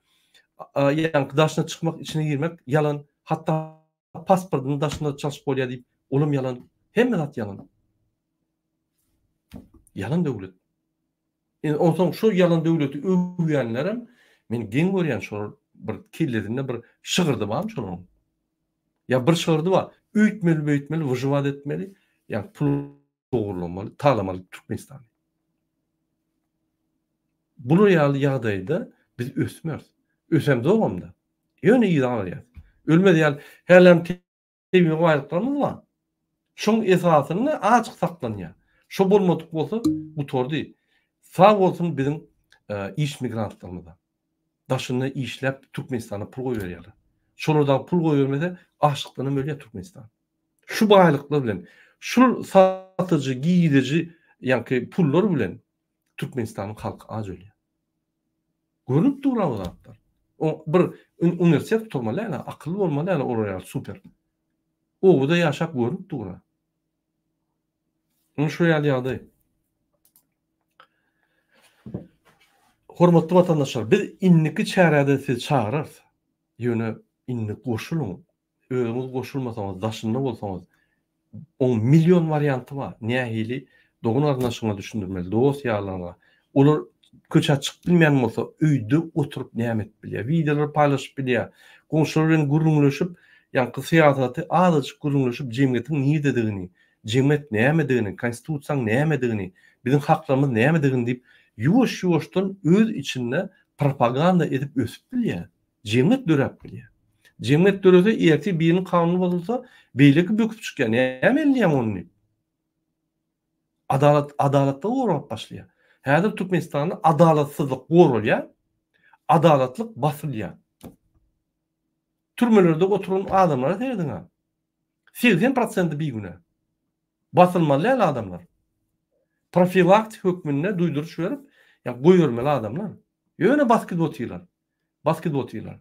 yani daşına çıkmak, içine girmek yalan. Hatta pasportunu daşında çalışıp bolýar diýip, olam yalan. Hemme zat yalan. Yalan döwlet. Onsoň şu yalan döwleti öwýänlerem men geň görýän şol bir killerinde bir şygyrdy barmy şonuň. Ya bir şygyrdy bar. Üýtmeli, büýtmeli, wyjyvat etmeli, ýa pul dogrulamaly, talamaly Türkmenistan. Bu ýaly ýagdaýda biz ösmüyoruz. Ösem dogumda. Ýöne ýylan bar. Ölmedi ýaly hälem tebi gaýryklarymyz bar. Şoň esasyny açyk saklanýar. Şo bolmadyk bolsa bu tordy. Sağ olsun bizim iş migrantlarımıza. Daşını işlep Türkmenistan'a pul koyuyorlar. Şolardan pul koyuyormasa açlıktan ölüyor Türkmenistan. Şu baylıklar bilen, şu satıcı, giyidici yani pullar bilen Türkmenistan'ın halkı az ölüyor. Görünüp duran zatlar. O bir üniversite tutmalı yani akıllı olmalı yani oraya süper. O da yaşap görünüp duran. Onu şu ýaly. Hormatly vatandaşlar, biz inniki çärede siz çağırarsa, ýöne inni goşulun, özüňiz goşulmasaňyz, daşynda bolsaňyz, 10 milyon varianty bar. Nähili dogun arnaşyňa düşündirmeli, dost ýarlaryňa. Olar köç açyk bilmeýän bolsa, öýde oturup nämet bilýär, wideolar paýlaşyp bilýär, goňşular bilen gurulmuşyp, ýa-ni syýasaty azajyk gurulmuşyp jemgyýetiň niýedigini, jemgyýet nämedigini, konstitusiýaň nämedigini, biziň haklarymyz nämedigini diýip yuwaş-yuwaşdan öz içinde propaganda edip ösüp bilýär. Jemgyýet dörep bilýär. Jemgyýet dörese erti biriniň kanuny bozulsa, beýleki böküp çykýar. Näme elýär onu? Adalatda gorap başlaýar. Häzir Türkmenistanda adalatsyzlyk gorulýar, adalatlyk basylýar. Türmelerde oturan adamlara täýdiňa. 80% bir güne. Basylmaly adamlar. Profilaktik hökmünde duyduruş verip ya goýurmaly adamlar. Ýöne basket otýarlar.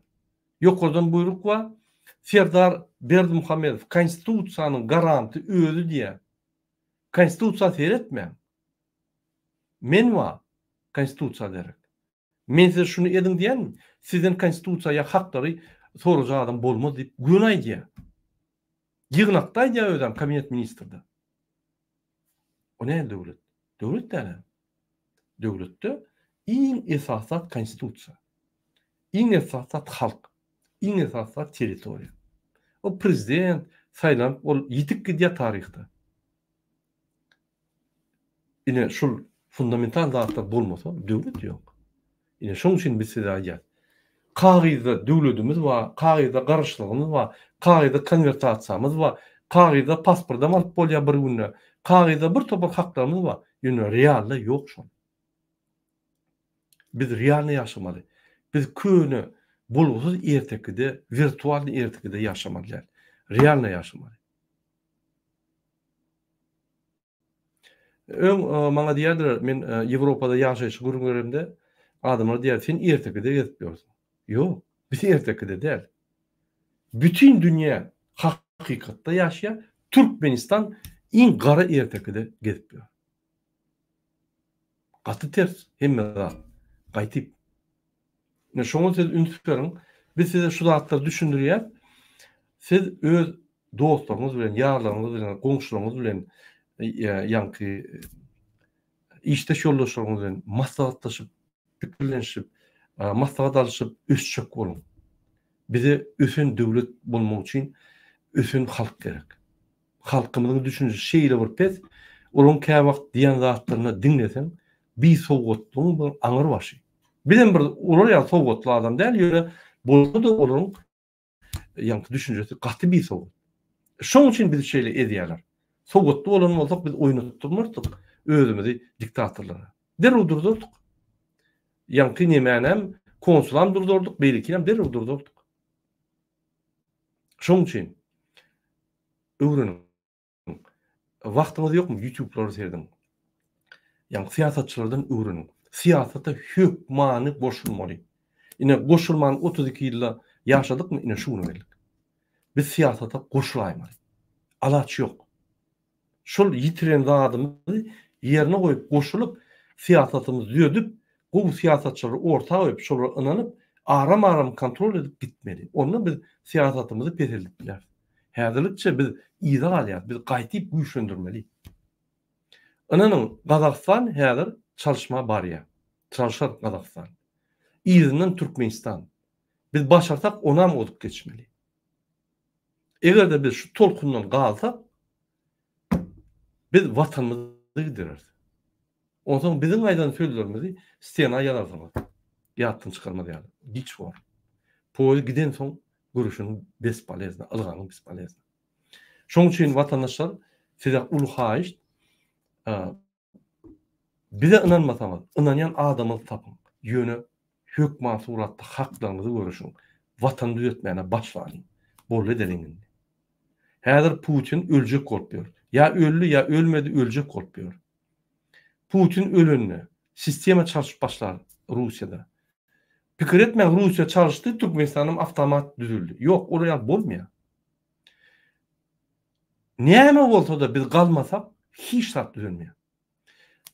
Ýokurdan buyruk var. Serdar Berdimuhammedow konstitusiýanyň garanty özü diýär. Konstitusiýa seretmeýär. Men wa konstitusiýa derek. Men size şunu ediň diýen, sizin konstitusiýaga haklary sorajak adam bolmaz diýip günaý diýär. Ýygnakda diýär özüm kabinet ministrinde. O näme döwlet? Döwlet däle. Döwletde iň esasat konstitusiýa. Iň esasat halk. Iň esasat territoriýa. O prezident saýlanıp ol ýitip gidýär taryhda. Ine şol fundamental zatlar bolmasa döwlet ýok. Ine şoň üçin biz size aýdýar. Kagyda döwletimiz wa, kagyda garaşlygymyz wa, kagyda konvertasiýamyz wa, kagyda pasportda alyp bolýar bir günde. Kagyda bir topar haklarymyz var. Ýöne realda ýok şol. Biz realny ýaşamaly. Biz köni bolgusyz ertekide, virtual ertekide ýaşamaly. Realny ýaşamaly. Maňa diýerler, men Ýewropada ýaşaýyş görümlerinde adamlar diýer, sen ertekide gezip ýörsiň. Ýok, biz ertekide däl. Bütün dünýä hakykatda ýaşaýar. Türkmenistan iň gara ertekide gezip ýör. Gaty ters, hemme zat. Gaýtyp. Ne şoňa siz ünsüperiň, biz size şu zatlary düşündirýär. Siz öz dostlaryňyz bilen, ýarlaryňyz bilen, goňşularyňyz bilen, ýa-ni işdeş ýoldaşlaryňyz bilen maslahatlaşyp, pikirlenişip, maslahat alyşyp ösçek bolun. Bize ösen döwlet bolmak üçin ösen halk gerek. Halkymyzyň düşünjesi şeýle bir pes, olaryň käwagt diýen zatlaryny dinlesen, bir sowgatlyň bir aňyr başy. Bilen bir olar ýa sowgatly adam däl, ýöne bolsa da olaryň ýa-ni düşünjesi gaty bir sowgat. Şoň üçin biz şeýle edýärler. Sowgatly bolan bolsak biz oýnatyp durmardyk özümizi diktatorlara. Derüw durdurdyk. Ýa-ni nämänem konsulam durdurdyk, beýlikinem derüw durdurdyk. Şoň üçin öwrenin wagtyňyz ýokmy YouTube'lary serdim. Ýa-ni siýasatçylardan öwrenin. Siýasata hökmany goşulmaly. Ine goşulmany 32 ýylda ýaşadykmy, ine şunu bildik. Biz siýasata goşulaýmaly. Alaç ýok. Şol ýitiren zadymy ýerine goýup goşulup siýasatymyzy ýödüp, bu siýasatçylary ortaga goýup, şolary ynanyp, aram-aram kontrol edip gitmeli. Onda biz siýasatymyzy peselip biler. Häzirlikçe biz ýyza alýar, biz gaýtyp güýçlendirmeli. Ananyň Gazakistan häzir çalışma barýar. Çalışar Gazakistan. Ýyzynyň Türkmenistan. Biz başarsak onam odup geçmeli. Eger de biz şu tolkundan galsak, biz vatanymyzy gidereriz. Ondan bizim aýdan sözlerimizi stena ýazarsyňyz. Ýatdan çykarma diýär. Hiç var. Poýdy giden soň görüşüň bespalyzna, alganyň bespalyzna. Şoň üçin watandaşlar size ulu haýyş bize inanmasaňyz, inanýan adamy tapyň. Ýöne hökma suratda haklaryňyzy görüşüň. Watan düýetmäne başlaýyn. Bolle deliňin. Häzir Putin öljek bolýar. Ya öldü ya ölmedi, öljek bolýar. Putin ölünni sistema çalışıp başlar Rusya'da. Pikir etmeň Rusya çalıştı, Türkmenistan'ın avtomat düzüldü. Yok, oraya bolmaýar. Näme bolsa da biz galmasak hiç şart düzelmeýär.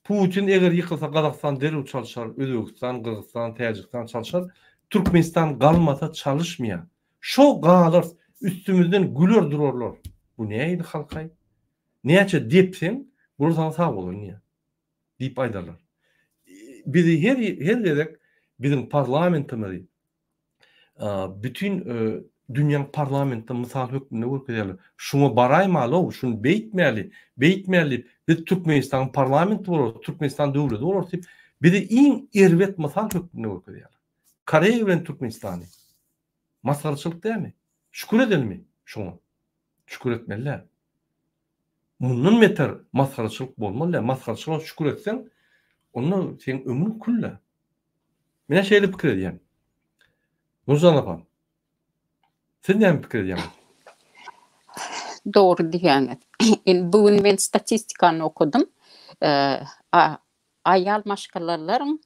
Putin eger yıkılsa Gazakistan dereu çalışar, Özbekistan, Kırgızstan, Tacikistan çalışar. Türkmenistan galmasa çalışmaýar. Şo galar üstümüzden güler dururlar. Bu näýdi halkay? Näçe depsen, bursan sağ bolar niye? Dip aydarlar. Bizi her gerek bizim parlamentimiz bütün dünyanın parlamenti misal hökmüne görkezýärler. Şunu baraýmaly, şunu beýtmäli. Biz Türkmenistan parlamenti bolar, Türkmenistan döwleti bolar diýip bizi iň erwet misal hökmüne görkezýärler. Koreýa bilen Türkmenistany. Masgarçylyk dämi? Şükür edelmi? Şoňa. Şükür etmeliler. Mundan meter masgarçylyk bolmaly. Masgarçylyğa şükür etsen, onu sen ömrün külle. Mene şeýle pikir edýän. Nurjan apam. Sen näme pikir edýän? Doğru diýäňiz. Bugün men statistikany okudum. Aýal maşgalaryň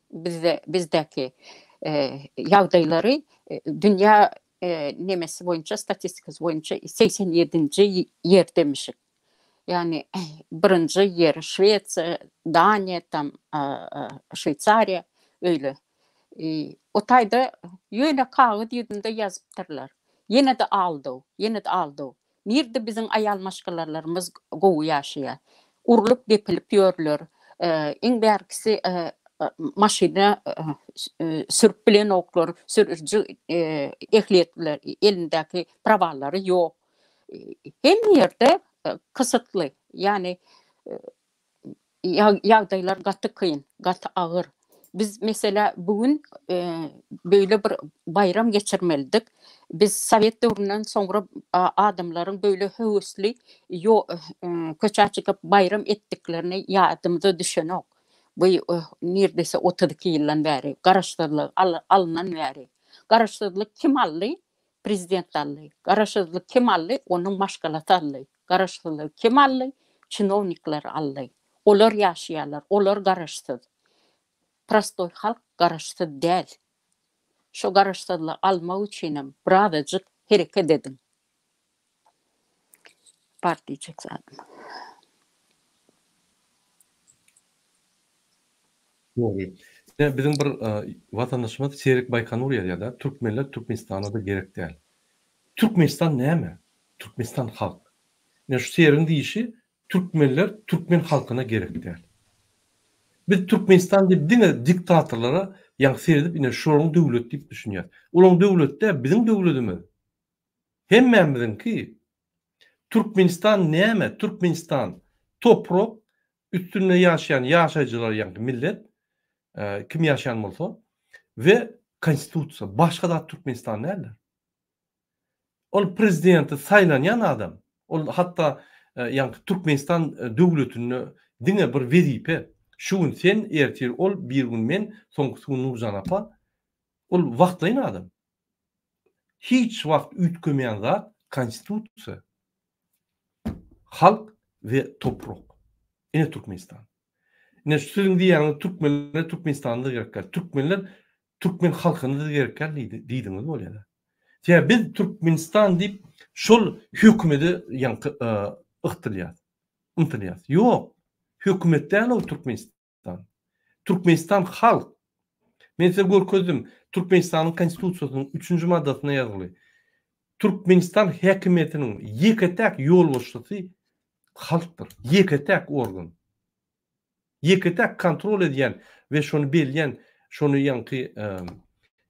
bizdäki ýagdaýlary dünýä nemesi boýunça, statistikası boýunça 87-nji ýerdemişik. Yani birinci yer Şwetsiýa, Daniýa, tam Şweýçariýa öyle. O taýda ýöne kağıt ýüzünde ýazypdyrlar. Ýene de aldy. Nirde bizim aýal maşgalalarymız gowy ýaşaýar. Urulup depilip ýörler. Iň bärkisi maşina sürüp bilen oklar, sürücü ehliyetler, elindäki prawalary ýok. Hem ýerde kısıtlı. Yani ýagdaýlar gaty kıyın, gaty ağır. Biz mesela bugün böyle bir bayram geçirmelidik. Biz Sovet döwründen soňra adamlaryň böyle höwüsli köçä çykyp bayram etdiklerini ýadymyza düşenok. Bu neredeyse 32 ýyldan bäri garaşdyrlyk alınan bäri. Garaşdyrlyk kim aldy? Prezident aldy. Garaşdyrlyk kim aldy? Onuň maşgalaty aldy. Garaşdyrlyk kim aldy? Çinovnikler aldy. Olar ýaşaýarlar, olar garaşdyr. Prostoy halk garaşdyr däl. Şo garaşdyrlyk almak üçin birazajyk hereket edin. Partiýek zaten. Doğru. Bizim bir vatandaşymyz Serik Baykanur ýa-da Türkmenler Türkmenistana da gerek däl. Türkmenistan näme? Türkmenistan halk. Ne şu Serik'in diýişi Türkmenler Türkmen halkyna gerek däl. Biz Türkmenistan diýip diňe diktatorlara ýaňsy edip ine şoň döwlet diýip düşünýär. Olaň döwletde bizim döwletimiz. Hemmemizinki Türkmenistan näme? Türkmenistan toprak üstünde ýaşaýan ýaşaýjylar ýa-da millet kim ýaşaýan bolsa we konstitusiýa başga da Türkmenistan näler? Ol prezidenti saýlanýan adam. Ol hatda Türkmenistan döwletini diňe bir wezipe. Şu gün sen ertir ol bir gün men soňky gün Nurjan apa ol wagtlaýan adam. Hiç wagt ütkemeýän zat konstitusiýa. Halk ve toprak. Ine Türkmenistan. Ne şüzün diýäň Türkmenler Türkmenistan'da gerekler. Türkmenler Türkmen halkyny da gerekler diýdiňiz bolýar. Ya biz Türkmenistan diýip şol hökümeti ıhtırýar. Yok. Hökümetden o Türkmenistan. Türkmenistan halk. Men size görkezdim. Türkmenistan'ın konstitusiýasynyň 3-nji maddasyna ýazyly. Türkmenistan häkimetiniň ýeketäk ýol boşlysy halkdyr. Ýeketäk organ. Ýeketäk kontrol edýän we şonu belýän, şonu ýanky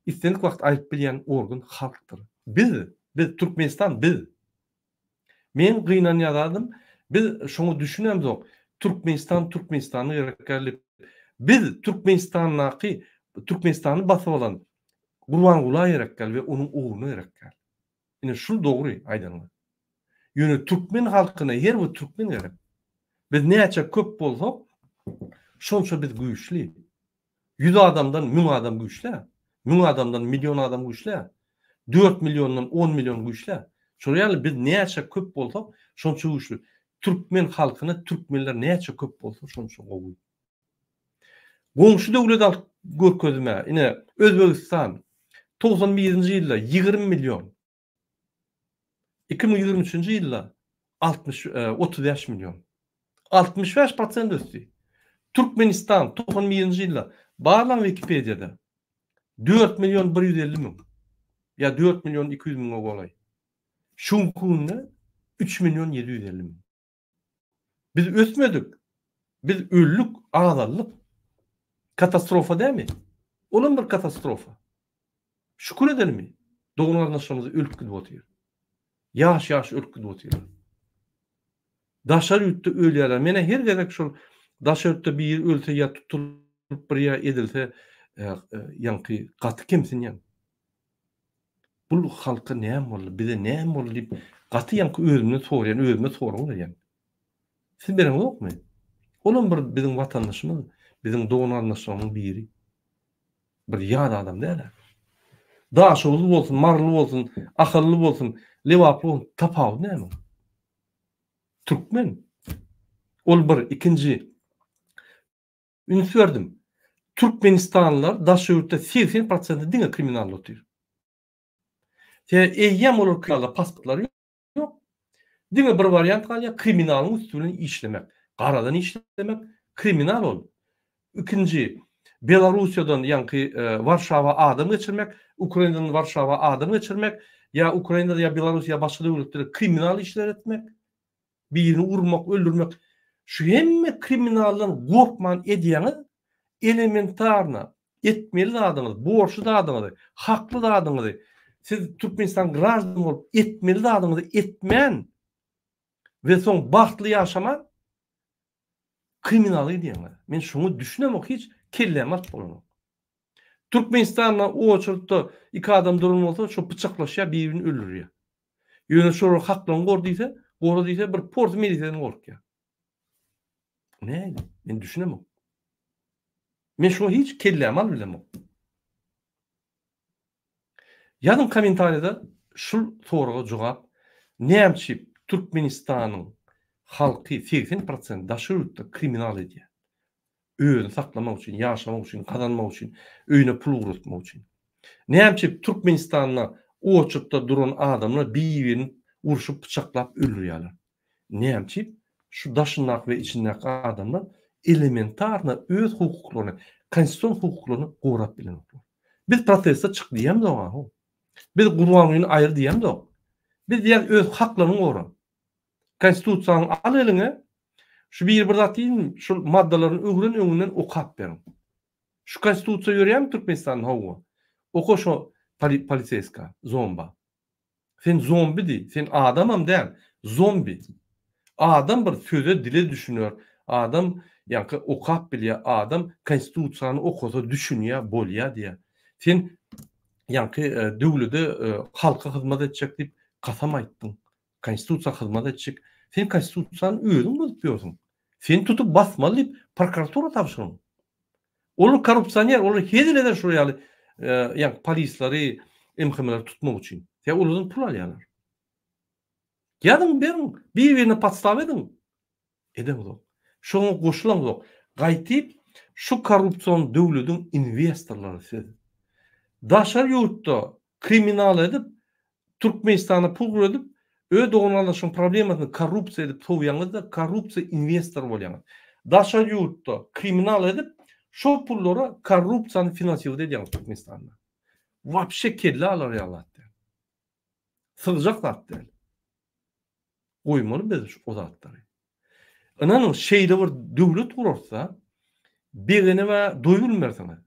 istenik wagt aýyp bilýän organ halkdyr. Biz Türkmenistan biz. Men gynan ýazadym. Biz şonu düşünemdik. Türkmenistany gerekli. Biz Türkmenistany basyp alan Gurbanguly gerekli we onuň oğluny gerekli. Ine şul dogry aýdanyň. Ýöne Türkmen halkyna her bir Türkmen gerek. Biz näçe köp bolsak, şonça biz güýçli. 100 adamdan 1000 adam güýçli. 1000 adamdan milyon adam güýçli. 4 milyondan 10 milyon güýçli. Şoňa biz näçe köp bolsak, şonça güýçli. Türkmen halkyna türkmenler näçe köp bolsa şonça gowy. Goňşy döwlet görkezme, ine Özbegistan 91-nji ýylda 20 milyon. 2023-nji ýylda 35 milyon. 65% ösdi. Türkmenistan 91-nji ýylda barlan Wikipedia'da 4 milyon 150 min. Ya 4 milyon 200 min bolay. Şunkunda 3 milyon 750 min. Biz ösmedik. Biz öllük, ağzallık. Katastrofa değil mi? Olan bir katastrofa. Şükür edelim mi? Doğun arnaşamızı ölüp gidip otuyor. Yaş ölüp gidip otuyor. Daşar yurtta ölüyorlar. Mene her gerek şu daşar yurtta bir ölse ya tutulup bir ya edilse yankı katı kimsin yan? Bu halka neyem oldu? Bize neyem oldu deyip katı yankı özümüne soruyor yani. Siz benim yok mu? Olan bir bizim vatandaşımız, bizim doğun arnaşamızın biri. Bir yada adam değil mi? Daşoğlu bolsun, marlı bolsun, akıllı bolsun, levaplı bolsun, tapağı ne mi? Türkmen. Ol bir, ikinci. Ünlü verdim. Türkmenistanlılar Daşoğlu'da 80% dine kriminal otuyor. Eyyem olur kriminalda pasportları yok. Dine bir varyant kalıyor, kriminalın üstüne işlemek. Karadan işlemek, kriminal ol. İkinci, Belarusya'dan yankı Varşava adam geçirmek, Ukrayna'dan Varşava adam geçirmek, ya Ukrayna'da ya Belarus ya başka devletlere kriminal işler etmek, birini vurmak, öldürmek. Şu hemme kriminaldan korkman ediyeni elementarına etmeli de adamıdır, borçlu da adamıdır, haklı da adamıdır. Siz Türkmenistan grazdan olup etmeli de adamıdır, etmen ve son bahtlı yaşaman kriminal ediyeni. Ben şunu düşünemem hiç kellemat bolun. Türkmenistan'la o açıkta iki adam durum olsa şu bıçaklaşya birbirini öldürür ya. Yöne şoru haklan koru bir port militerden kork ya. Ne? Ben düşünemem. Ben şunu hiç kellemat bilemem. Yanım komentarida şu soruğa cevap näçe Türkmenistan'ın halkı 80% daşırıkta kriminal ediyor. Öýüni saklamak üçin, ýaşamak üçin, kazanmak üçin, öýüne pul gurutmak üçin. Näçe Türkmenistanyna o çykda duran adamlar birini urşup bıçaklap öldürýärler. Näçe şu daşynak we içindäki adamlar elementarna öz hukuklaryny, konstitusiýon hukuklaryny gorap bilenler. Biz protestde çyk diýemdik. Biz Gurbangulyny aýyr diýemdik. Biz diýär öz haklaryny gora. Konstitusiýanyny al eline. Şu bir zat değil, şu maddelerin öňünden okap berin. Şu konstitusiýa ýörýärmi Türkmenistan'ın hawa? Oko şu poliseska, zomba. Sen zombi di, sen adamam däl, zombi. Adam bir söze dile düşünüyor. Adam yankı okap bilýär, adam konstitusiýany okasa düşünýär, bolýar diýär. Sen yankı döwlede halka hyzmat etjek diýip kasam aýtdyň. Konstitusiýa hyzmat etjek. Sen konstitusiýany özüň bozup ýörsiň. Sen tutup basmaly diýip prokuratura tapşyryň. Olar korrupsioner, olar hedileden şu ýaly ýa polislary, MHM'leri tutmak üçin. Sen olardan pul alýarlar. Ýadym berin, bir-birini podstaw edin. Edemok. Şoňa goşulamok. Gaýtyp şu korrupsiýon döwletiň investorlary siz. Daşar ýurtda kriminal edip Türkmenistana pul edip öýe doňalaşyň problemasyny korrupsiýa edip toýýaňyzda korrupsiýa investor bolýaňyz. Daşar ýurtda kriminal edip şo pullara korrupsiýany finansiýa edýäňiz Türkmenistanda. Wapşe kelle alar ýalatdy. Sığacak zat değil. Koymalı biz o zatları. Ananın şeyde bir dövlet kurursa birine ve doyulmarsana.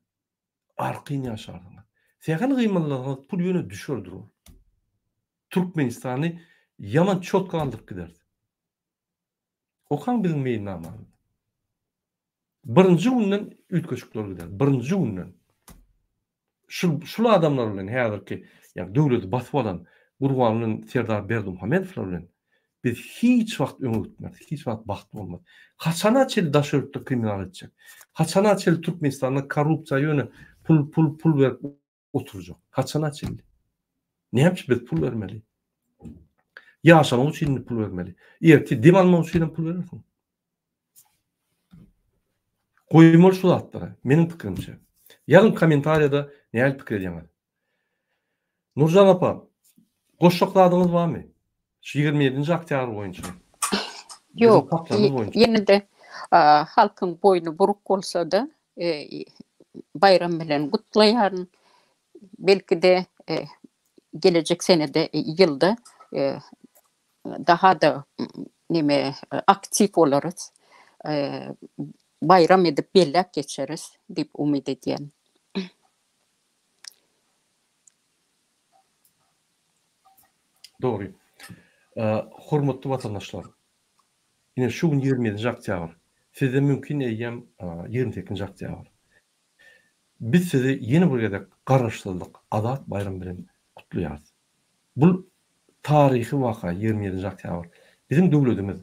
Arqyn yaşardyňyz. Seýhan gymyllaryňyz pul ýöne düşürdir o. Türkmenistany yaman çot galdyp gider. Okan bilmeýin nama. Birinji günden ütköçükler gider. Birinji günden. Şul adamlar bilen häzirki ýa döwleti basyp alan Gurbanuň Serdar Berdimuhammedow bilen biz hiç wagt öňe gitmedik. Hiç wagt baht bolmady. Haçana çel daşörtde kriminal etjek. Haçana çel Türkmenistanda korrupsiýa ýöne pul berip oturjak. Haçana çel. Näme biz pul bermeli? Ýaşamaň üçin pul bermeli. Erti dem almak üçin pul berersiň. Goýmaly şu zatlara. Meniň pikirimçe. Ýagyn kommentariýada näme pikir edýäňiz? Nurjan apa, goşşakladyňyz barmy? Şu 27-nji oktýabr boýunça. Yok, yine de halkın boynu buruk olsa da bayram bilen kutlayan, belki de gelecek senede, yılda daha da aktif oluruz. Bayram edip bellek geçeriz deyip umid ediyen. Doğru. Hormatly vatandaşlar. Yine şu gün 27-nji oktýabr. Sizde mümkin eýem 28-nji oktýabr. Biz sizi yeni bir gedek garaşsyzlyk, adat bayram bilen kutlaýarys. Bu tarihi waka 27-nji oktýabr. Bizim döwletimiz,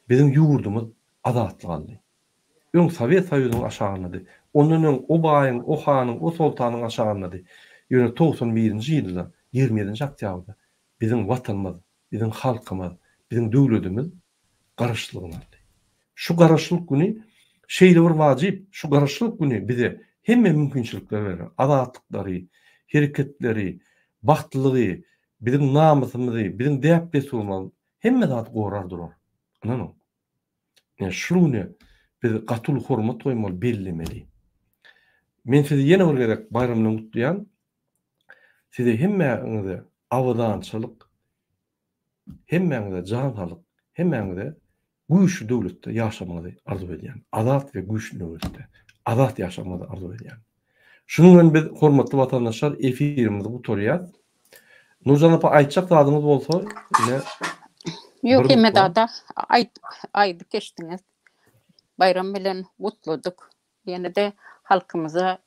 bizim ýurdumuz adatly galdy. Öň Sowet Soýuzynyň aşagyndy. Ondan öň o baýyň, o hanyň, o sultanyň aşagyndy. Ýöne 91-nji ýylda 27-nji oktýabrda bizim watanymyz, bizim halkymyz, bizim döwletimiz garaşlygyny aldy. Şu garaşlyk güni şeýle bir wajyp, şu garaşlyk güni bize hemme mümkinçilikler berer. Adatlykları, hereketleri, bagtlylygy, bizim namysymyzy, bizim däp besulmaly hemme zat gorar durar. Anany. Yani şunu biz gatul hormat goýmaly, bellemeli. Men sizi ýene bir gerek bayram bilen gutlaýan. Size hemmeňize awdançylyk, hemmeňize janhalyk, hemmeňize güýçlü döwletde ýaşamagy arzu edýän. Adat we güýçlü döwletde adat ýaşamagy arzu edýän. Şunuň bilen biz hormatly watandaşlar efirimizi gutarýar. Nurjan apa aýtjak zadyňyz bolsa, ýene Yok, emedada aydy geçtiňiz. Bayram bilen gutladuk. Ýene de halkymyza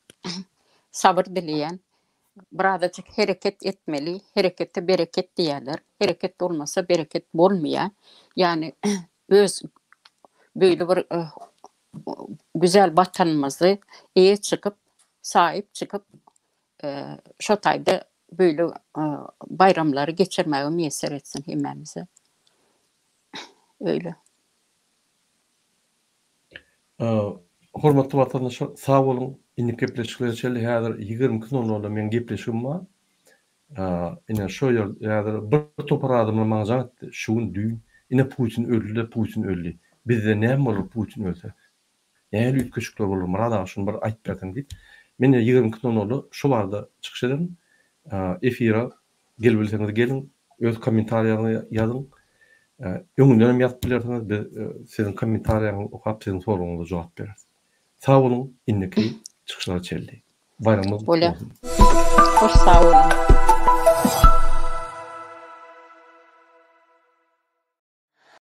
sabır dileýän, birazajyk hereket etmeli. Herekette bereket diýerler. Hereket olmasa bereket bolmaýar. Yani öz böyle bir güzel vatanımızı iyi çıkıp, sahip çıkıp şu taýda böyle bayramları geçirmeye müyesser etsin hemmemize. Öyle. Hormatly vatandaşlar, sağ bolun. Indi gepleşikler çeldi. Häzir 20 gün oldu men gepleşigim bar. Ine şu ýerde bir topar adamlar maňa janatdy. Şuň düýün. Ine Putin öldü, Putin öldü. Bizde näme bolar Putin ölse? Näme ütköçükler bolar? Murada şunu bir aýtyp berdim diýip. Men 20 gün oldu. Şu barda çykyş ederim. Efira gelbilseňiz gelin. Öz kommentariýaryňy ýazyň. Öňünden ýazyp bilersiňiz, siziň kommentariýaňyzy okap, siziň soragyňyza jogap bereriz. Sağ olun, indiki çykyşlar çeldi. Bayramyňyz bolsun. Hoş sağ olun.